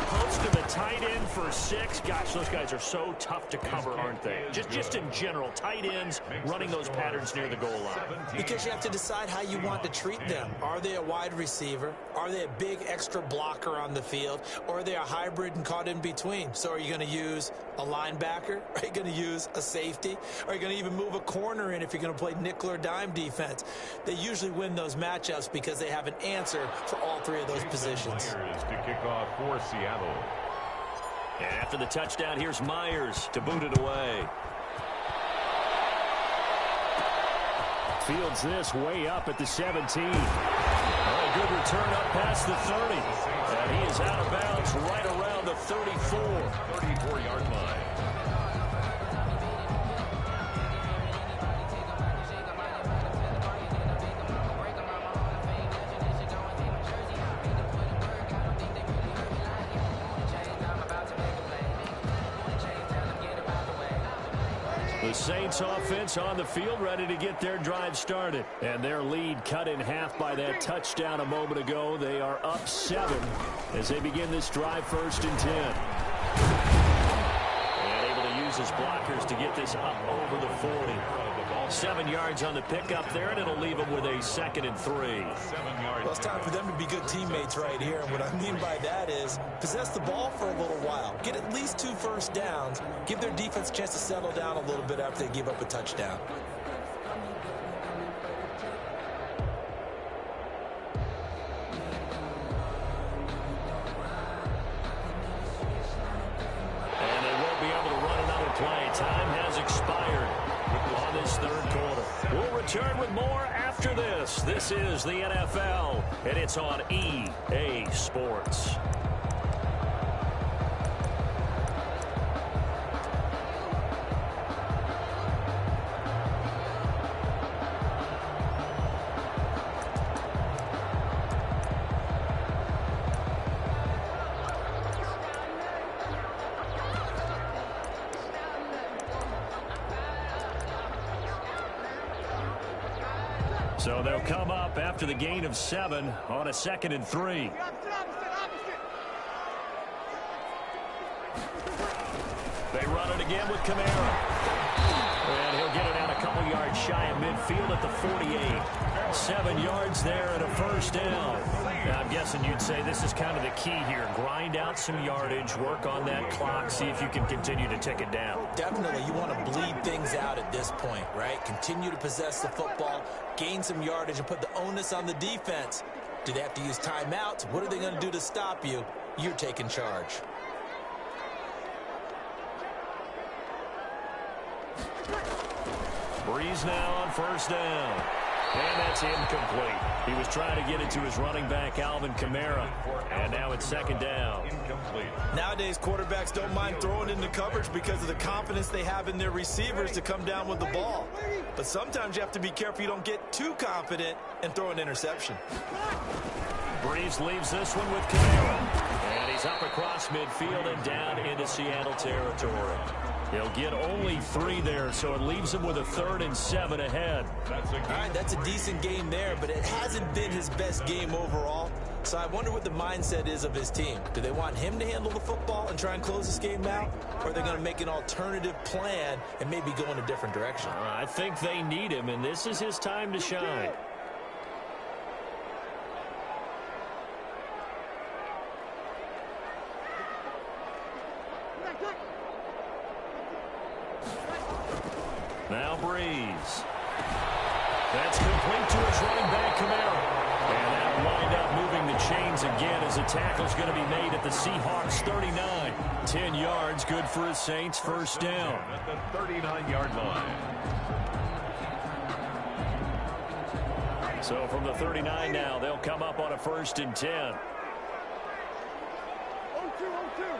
Post to the tight end for 6. Gosh, those guys are so tough to cover, aren't they? Just in general, tight ends running those patterns near the goal line. Because you have to decide how you want to treat them. Are they a wide receiver? Are they a big extra blocker on the field? Or are they a hybrid and caught in between? So are you going to use a linebacker? Are you going to use a safety? Are you going to even move a corner in if you're going to play nickel or dime defense? They usually win those matchups because they have an answer for all 3 of those positions. Myers to kick off for Seattle. And after the touchdown, here's Myers to boot it away. Fields this way up at the 17. A good return up past the 30. And he is out of bounds right around the 34. 34-yard line. The Saints offense on the field, ready to get their drive started. And their lead cut in half by that touchdown a moment ago. They are up 7 as they begin this drive, 1st and 10. And able to use his blockers to get this up over the 40. 7 yards on the pickup there, and it'll leave them with a 2nd and 3. 7 yards. Well, it's time for them to be good teammates right here. And what I mean by that is possess the ball for a little while. Get at least 2 first downs. Give their defense a chance to settle down a little bit after they give up a touchdown. And they won't be able to run another play. Time has expired on this 3rd quarter. We'll return with more after this. This is the NFL, and it's on EA Sports. So they'll come up after the gain of 7 on a 2nd and 3. They run it again with Kamara. And he'll get it out a couple yards shy of midfield at the 48. 7 yards there and a 1st down. Now, I'm guessing you'd say this is kind of the key here. Grind out some yardage, work on that clock, see if you can continue to tick it down. Definitely, you want to bleed things out at this point, right? Continue to possess the football, gain some yardage, and put the onus on the defense. Do they have to use timeouts? What are they going to do to stop you? You're taking charge. Breeze now on 1st down. And that's incomplete. He was trying to get it to his running back, Alvin Kamara. And now it's 2nd down. Incomplete. Nowadays, quarterbacks don't mind throwing into coverage because of the confidence they have in their receivers to come down with the ball. But sometimes you have to be careful you don't get too confident and throw an interception. Breeze leaves this one with Kamara. And he's up across midfield and down into Seattle territory. He'll get only 3 there, so it leaves him with a 3rd and 7 ahead. That's a All right, that's a decent game there, but it hasn't been his best game overall. So I wonder what the mindset is of his team. Do they want him to handle the football and try and close this game out? Or are they going to make an alternative plan and maybe go in a different direction? I think they need him, and this is his time to shine. Now Breeze. That's complete to his running back, Kamara. And that'll wind up moving the chains again as a tackle's going to be made at the Seahawks 39. 10 yards, good for his Saints, 1st down. At the 39-yard line. So from the 39 now, they'll come up on a 1st and 10. 0-2, 0-2.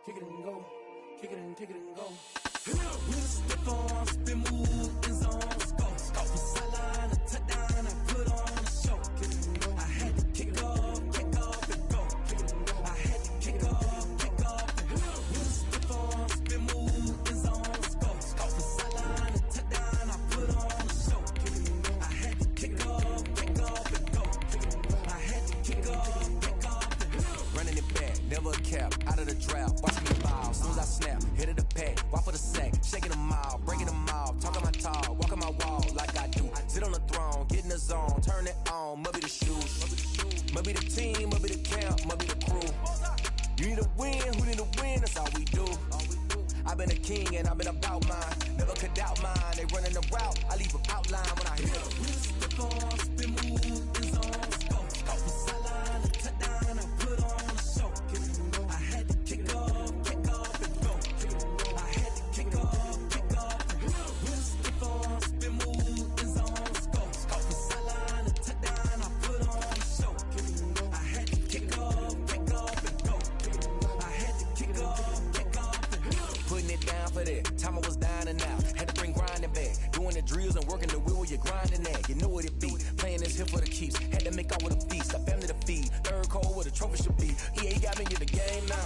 kick it and go, kick it and go. With a stiff arm, spin move, in zone, scope. From sideline to touchdown, I put on a show. I had to kick off and go. I had to kick off and go. With a stiff arm, spin move, in zone, scope. From sideline to touchdown, I put on a show. I had to kick off and go. I had to kick off and go. Running it back, never a cap, out of the drought. Watch me ball, soon as I snap, hit of the pack, walk for the sack, shaking them all, breaking them off, talking my talk, walking my wall like I do. Sit on the throne, get in the zone, turn it on, must be the shoes, must be the team, must be the camp, must be the crew. You need a win, who need a win, that's all we do. I've been a king and I've been about mine, never could doubt mine, they running the route, I leave an outline when I hit them. Step on, spin move, is on, scope. From sideline to touchdown, I put on a show. I had to kick off and go. I had to kick off and go. Step on, spin move, is on, scope. From sideline to touchdown, I put on a show. I had to kick off and go. I had to kick off and go. Putting it down for that, time I was down and out. Had to bring grinding back, doing the drills and working the wheel where you're grinding at. You know what it be, playing this here for the keeps. Had to make out with a feast, a family to feed. Third cold where the trophy should be. EA got me in the game now.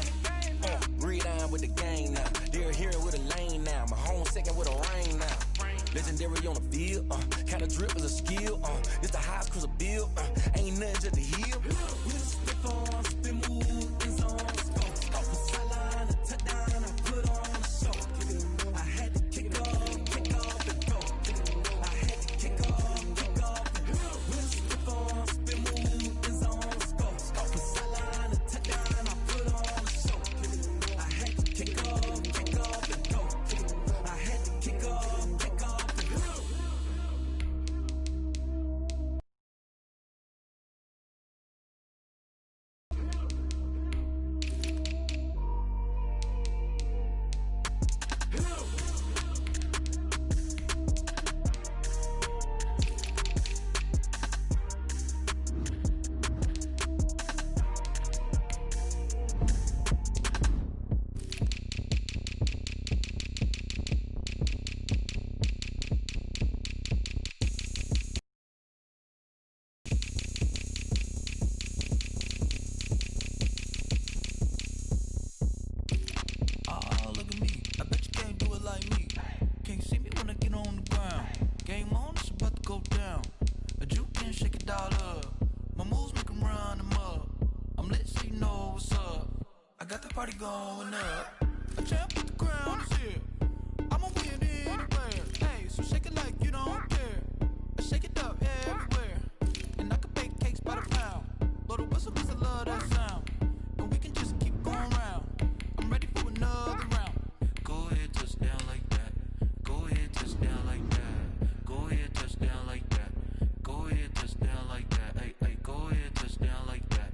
Read on with the game now. They're hearing with a lane now. My home second with a rain now. Legendary on the field, kind of drip is a skill. It's the highest cruiser bill, ain't nothing just to heal. With a stiff arm, spin move, is on, scope. From sideline to touchdown, I put on a show. I had to kick off and go. I had to kick off and go. With a stiff arm, spin move, is on, scope. From sideline to touchdown, I put on a show. I had to kick off and go. I had to kick off and go. Party going up. A champ with the crown is here. I'ma win anywhere. Hey, so shake it like you don't care. I shake it up everywhere. And I can bake cakes by the pound. Blow the whistle 'cause I love that sound. And we can just keep going round. I'm ready for another round. Go ahead, touch down like that. Go ahead, touch down like that. Go ahead, touch down like that. Go ahead, touch down like that. Hey, hey, go ahead, touch down like that.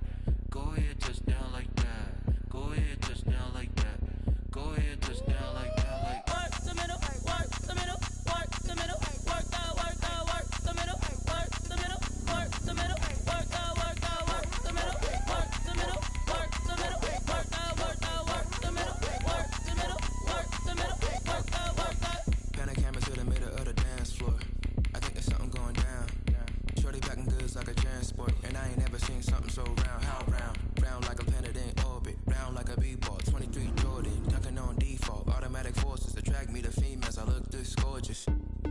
Go ahead, touch down like that. Go ahead, touch down like that. Go ahead, touch down like that. Like work the middle, work the middle, work the middle, work the middle, work the middle, work the middle, work the middle, work the middle, work the middle, work the middle, work the middle, work the middle, work the. Pan a camera to the middle of the dance floor. I think there's something going down. Shorty packing goods like a transport, and I ain't never seen something so round. How round? Round like a planet in orbit, round like a b-ball. 23 Jordan, dunking on default. Automatic forces attract me to females. I look this gorgeous.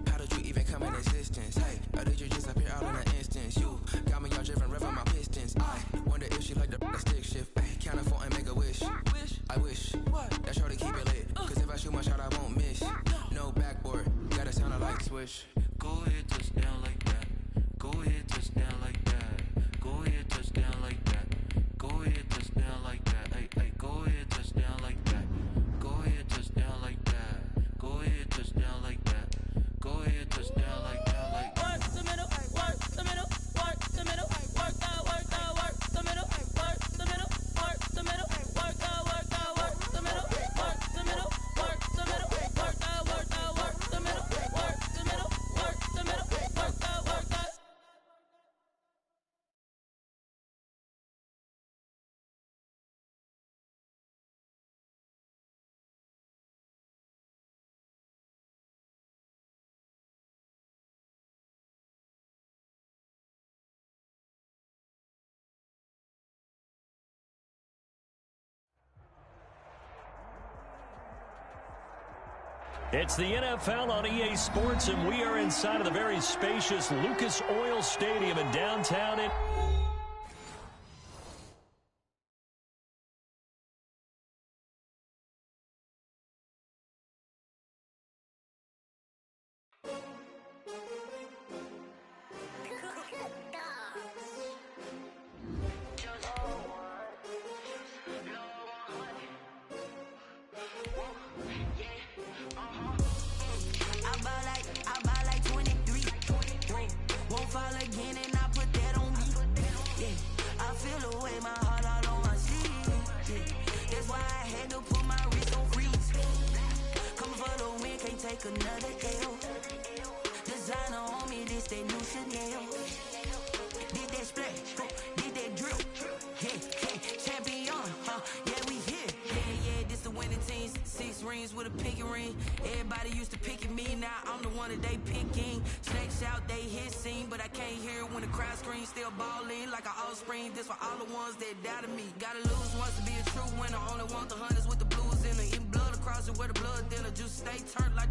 How did you even come in existence? Hey, or did you just appear out in an instance? You got me all driven, revving my pistons. I wonder if she like the stick shift. Hey, count it 4 and make a wish. I wish that shorty keep it lit. 'Cause if I shoot my shot, I won't miss. No backboard, gotta sound a light switch. Go ahead, touch down like that. Go ahead, touch down like that. Go ahead, touch down like that. Go ahead, touch down like that. Hey, hey, go ahead, touch down like that. Go ahead, touch down like that. Go ahead, touch down like that. Go ahead, touch down like that. Like work the middle, work the middle, work the middle, work the middle, work the middle, work the middle, work the middle, work the middle, work the middle, work the middle, work the middle, work the middle, work the middle, work the middle, work the middle. It's the NFL on EA Sports, and we are inside of the very spacious Lucas Oil Stadium in downtown. With a pinky ring, everybody used to pick at me. Now I'm the one that they picking. Snakes out, they hit scene, but I can't hear it when the crowd screams. Still balling like an offspring. This for all the ones that doubted me. Gotta lose once to be a true winner. Only want the hunters with the blues in it. Eating blood across it where the blood thinner. Juice stay turned like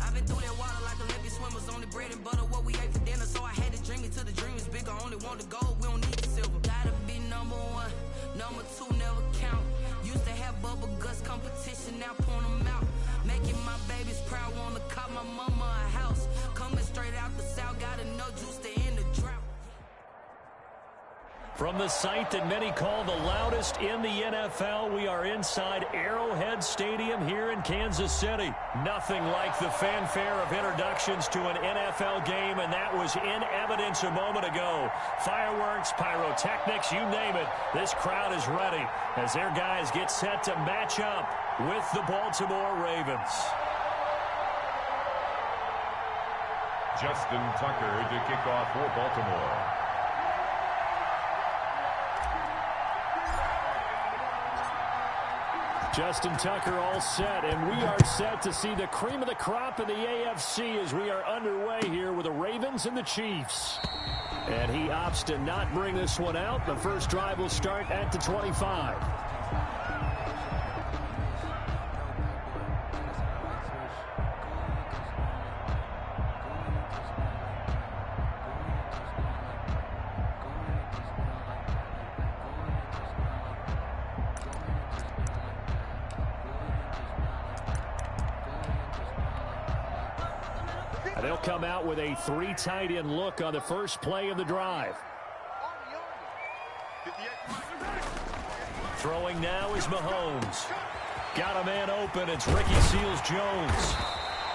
I've been through that water like Olympic swimmers. Only bread and butter what we ate for dinner. So I had to dream it till the dream is bigger. Only want the gold, we don't need the silver. Gotta be number one, number two never count. Used to have bubble guts competition, now point them out. Making my babies proud, wanna cop my mama a house. Coming straight out the south, gotta know juice to end the drought. From the site that many call the loudest in the NFL, we are inside Arrowhead Stadium here in Kansas City. Nothing like the fanfare of introductions to an NFL game, and that was in evidence a moment ago. Fireworks, pyrotechnics, you name it. This crowd is ready as their guys get set to match up with the Baltimore Ravens. Justin Tucker to kick off for Baltimore. Justin Tucker all set, and we are set to see the cream of the crop in the AFC as we are underway here with the Ravens and the Chiefs. And he opts to not bring this one out. The first drive will start at the 25. They'll come out with a 3 tight end look on the first play of the drive. Throwing now is Mahomes. Got a man open. It's Ricky Seals-Jones.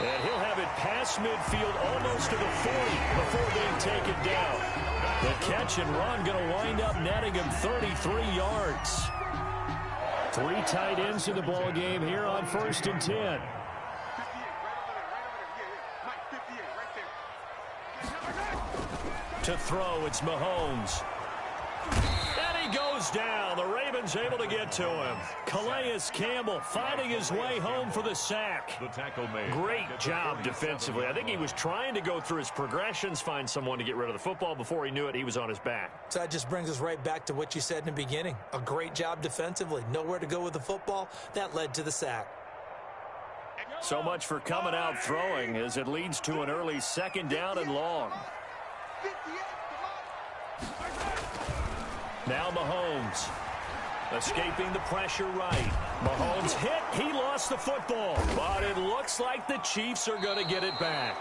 And he'll have it past midfield almost to the 40 before being taken down. The catch and run going to wind up netting him 33 yards. 3 tight ends in the ball game here on 1st and 10. To throw, it's Mahomes. And he goes down. The Ravens able to get to him. Calais Campbell finding his way home for the sack. The tackle made. Great job defensively. I think he was trying to go through his progressions, find someone to get rid of the football. Before he knew it, he was on his back. So that just brings us right back to what you said in the beginning. A great job defensively. Nowhere to go with the football. That led to the sack. So much for coming out throwing as it leads to an early 2nd down and long. Now Mahomes escaping the pressure right. Mahomes hit. He lost the football. But it looks like the Chiefs are going to get it back.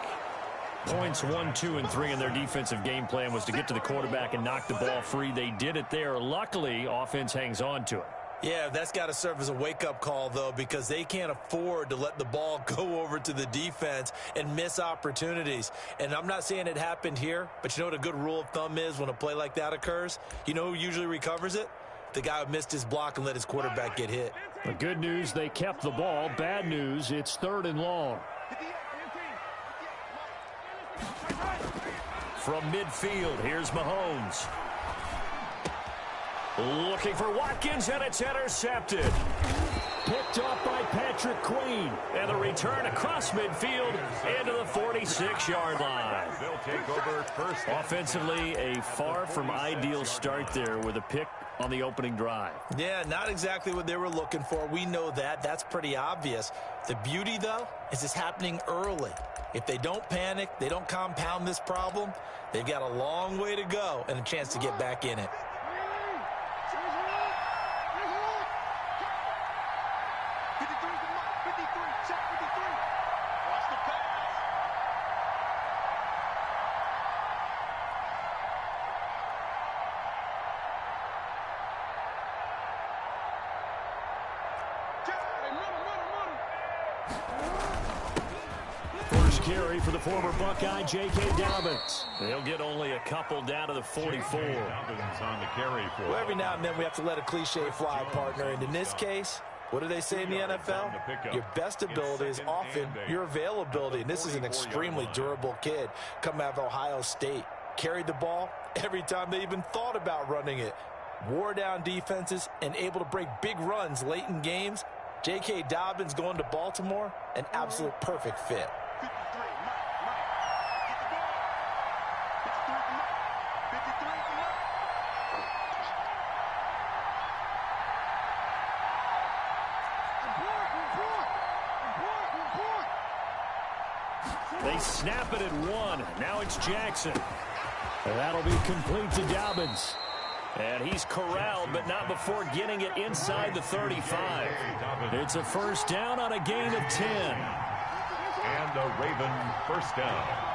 Points 1, 2, and 3 in their defensive game plan was to get to the quarterback and knock the ball free. They did it there. Luckily, offense hangs on to it. Yeah, that's got to serve as a wake-up call, though, because they can't afford to let the ball go over to the defense and miss opportunities. And I'm not saying it happened here, but you know what a good rule of thumb is when a play like that occurs? You know who usually recovers it? The guy who missed his block and let his quarterback get hit. The good news, they kept the ball. Bad news, it's 3rd and long. From midfield, here's Mahomes. Looking for Watkins, and it's intercepted. Picked off by Patrick Queen. And the return across midfield into the 46-yard line. They'll take over first. Offensively, a far from ideal start there with a pick on the opening drive. Yeah, not exactly what they were looking for. We know that. That's pretty obvious. The beauty, though, is it's happening early. If they don't panic, they don't compound this problem, they've got a long way to go and a chance to get back in it. First carry for the former Buckeye, J.K. Dobbins. They'll get only a couple down to the 44. Dobbins on the carry for. Well, every now and then we have to let a cliche fly, partner. And in this case, what do they say in the NFL? Your best ability is often your availability. And this is an extremely durable kid coming out of Ohio State. Carried the ball every time they even thought about running it. Wore down defenses and able to break big runs late in games. J.K. Dobbins going to Baltimore, an absolute perfect fit. They snap it at one. Now it's Jackson. And that'll be complete to Dobbins. And he's corralled, but not before getting it inside the 35. It's a first down on a gain of 10. And a Raven first down.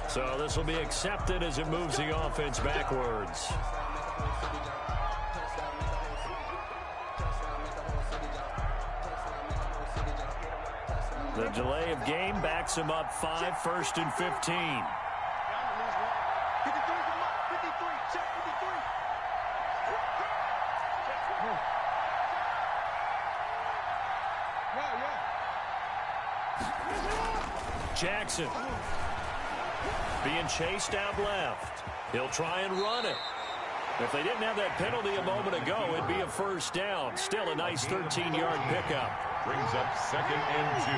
So this will be accepted as it moves the offense backwards. The delay of game backs him up 5, 1st and 15. Jackson being chased out left. He'll try and run it. If they didn't have that penalty a moment ago, it'd be a first down. Still a nice 13-yard pickup. Brings up 2nd and 2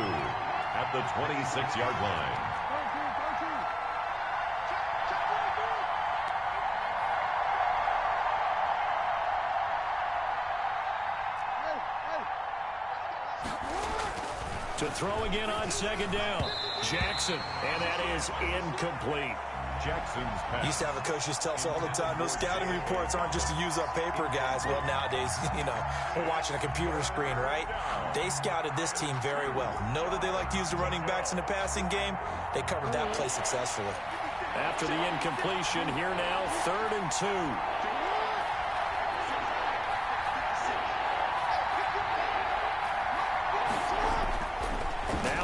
at the 26-yard line. To throw again on 2nd down. Jackson, and that is incomplete. Jackson's pass. Used to have a coach who tells us all the time, those scouting reports aren't just to use up paper, guys. Well, nowadays, we're watching a computer screen, right? They scouted this team very well. Know that they like to use the running backs in the passing game. They covered that play successfully. After the incompletion, here now, 3rd and 2.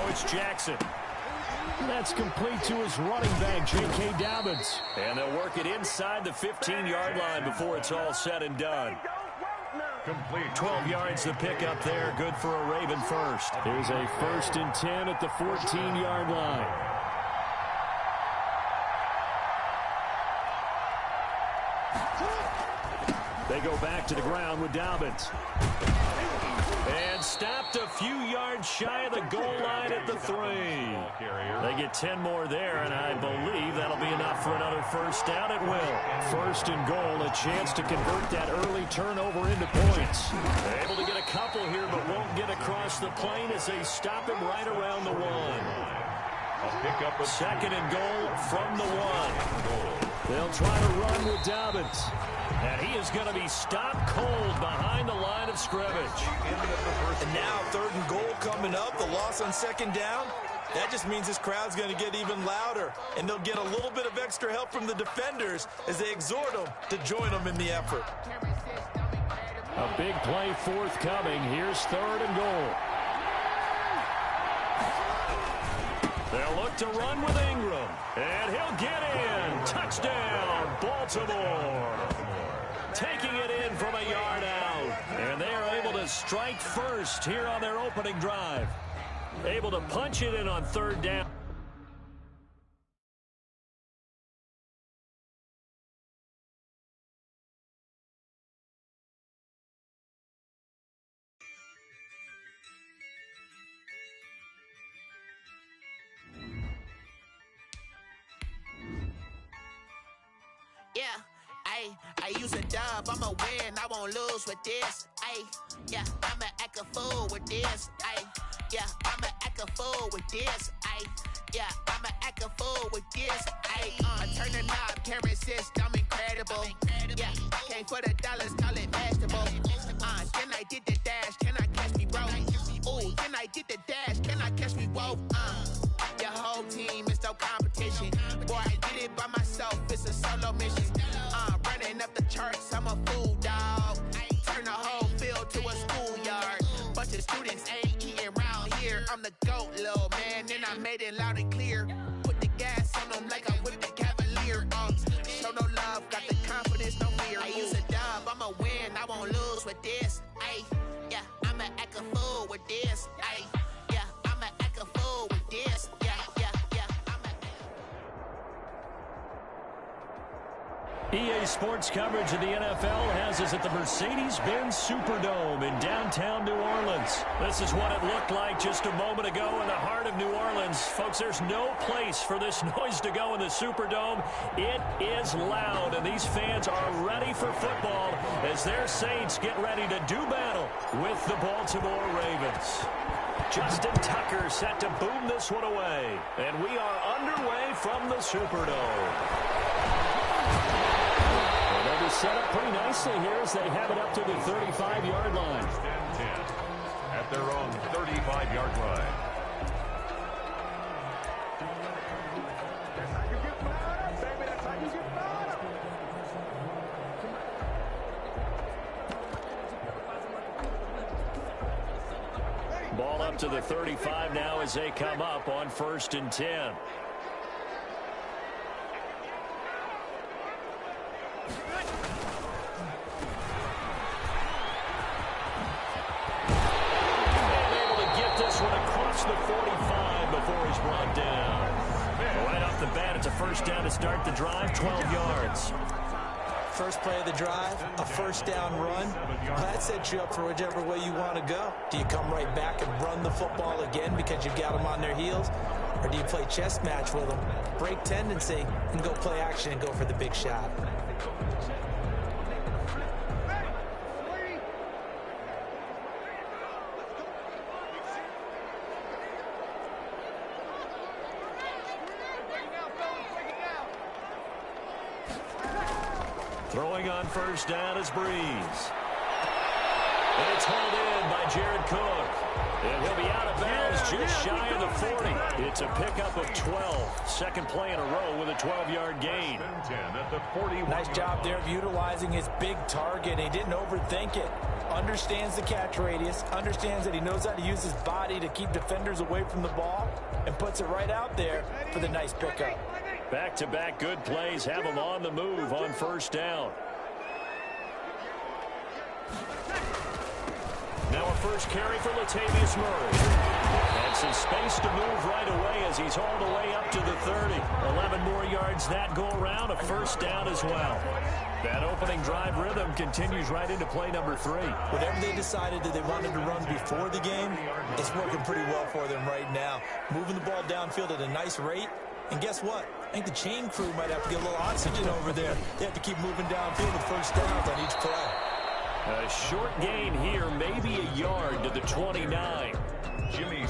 It's Jackson. That's complete to his running back, J.K. Dobbins. And they'll work it inside the 15-yard line before it's all said and done. Complete. 12 yards to pick up there. Good for a Raven first. Here's a 1st and 10 at the 14-yard line. They go back to the ground with Dobbins. And stopped a few yards shy of the goal line at the 3. They get 10 more there, and I believe that'll be enough for another first down. It will. 1st and goal, a chance to convert that early turnover into points. They're able to get a couple here, but won't get across the plane as they stop him right around the 1. Second and goal from the 1. They'll try to run with Dobbins. And he is going to be stopped cold behind the line of scrimmage. And now 3rd and goal coming up. The loss on 2nd down. That just means this crowd's going to get even louder. And they'll get a little bit of extra help from the defenders as they exhort them to join them in the effort. A big play forthcoming. Here's 3rd and goal. They'll look to run with Ingram. And he'll get in. Touchdown, Baltimore. taking it in from a yard out. And they are able to strike first here on their opening drive. Able to punch it in on third down. Yeah, I use a dub, I'ma win, I won't lose with this. Yeah, I'ma act a fool with this. Yeah, I'ma act a fool with this. Yeah, I'ma act a fool with this. I turn the knob, camera assist, I'm incredible. Yeah, came for the dollars, call it vegetable. Then I did the dash, can I catch me, bro? Ooh, then I did the dash, can I catch me, whoa? Your whole team is no competition. Boy, I did it by myself, it's a solo mission. Running up the charts, I'm a fool, dog. Turn the whole field to a schoolyard. Bunch of students ain't eating round here. I'm the GOAT, little man, and I made it loud and clear. Put the gas on them like I whipped the Cavalier. Show no love, got the confidence, no fear. I use a dub, I'ma win, I won't lose with this. Yeah, I'ma act a fool with this. Yeah, I'ma act a fool with this. Yeah. EA Sports coverage of the NFL has us at the Mercedes-Benz Superdome in downtown New Orleans. This is what it looked like just a moment ago in the heart of New Orleans. Folks, there's no place for this noise to go in the Superdome. It is loud, and these fans are ready for football as their Saints get ready to do battle with the Baltimore Ravens. Justin Tucker set to boom this one away, and we are underway from the Superdome. They're set up pretty nicely here as they have it up to the 35-yard line. 10 at their own 35-yard line. That's how you get fired up, baby. That's how you get fired up. Ball up to the 35 now as they come up on 1st and 10. The 45 before he's brought down. Right off the bat, it's a first down to start the drive, 12 yards. First play of the drive, a first down run. That sets you up for whichever way you want to go. Do you come right back and run the football again because you've got them on their heels? Or do you play chess match with them, break tendency, and go play action and go for the big shot? Throwing on first down is Breeze. And it's hauled in by Jared Cook. And he'll be out of bounds just shy of the 40. It's a pickup of 12. Second play in a row with a 12-yard gain. Nice job there of utilizing his big target. He didn't overthink it. Understands the catch radius. Understands that he knows how to use his body to keep defenders away from the ball. And puts it right out there for the nice pickup. Back-to-back good plays have him on the move on first down. Now a first carry for Latavius Murray. And some space to move right away as he's hauled away up to the 30. 11 more yards that go around, a first down as well. That opening drive rhythm continues right into play number 3. Whatever they decided that they wanted to run before the game, it's working pretty well for them right now. Moving the ball downfield at a nice rate. And guess what? I think the chain crew might have to get a little oxygen over there. They have to keep moving downfield with first downs on each play. A short gain here, maybe a yard to the 29.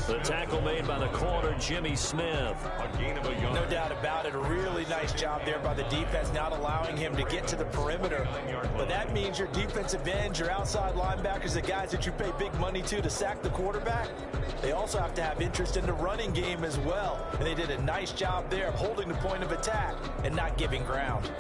The tackle made by the corner, Jimmy Smith. A gain of a yard. No doubt about it. A really nice job there by the defense, not allowing him to get to the perimeter. But that means your defensive ends, your outside linebackers, the guys that you pay big money to sack the quarterback, they also have to have interest in the running game as well. And they did a nice job there of holding the point of attack and not giving ground.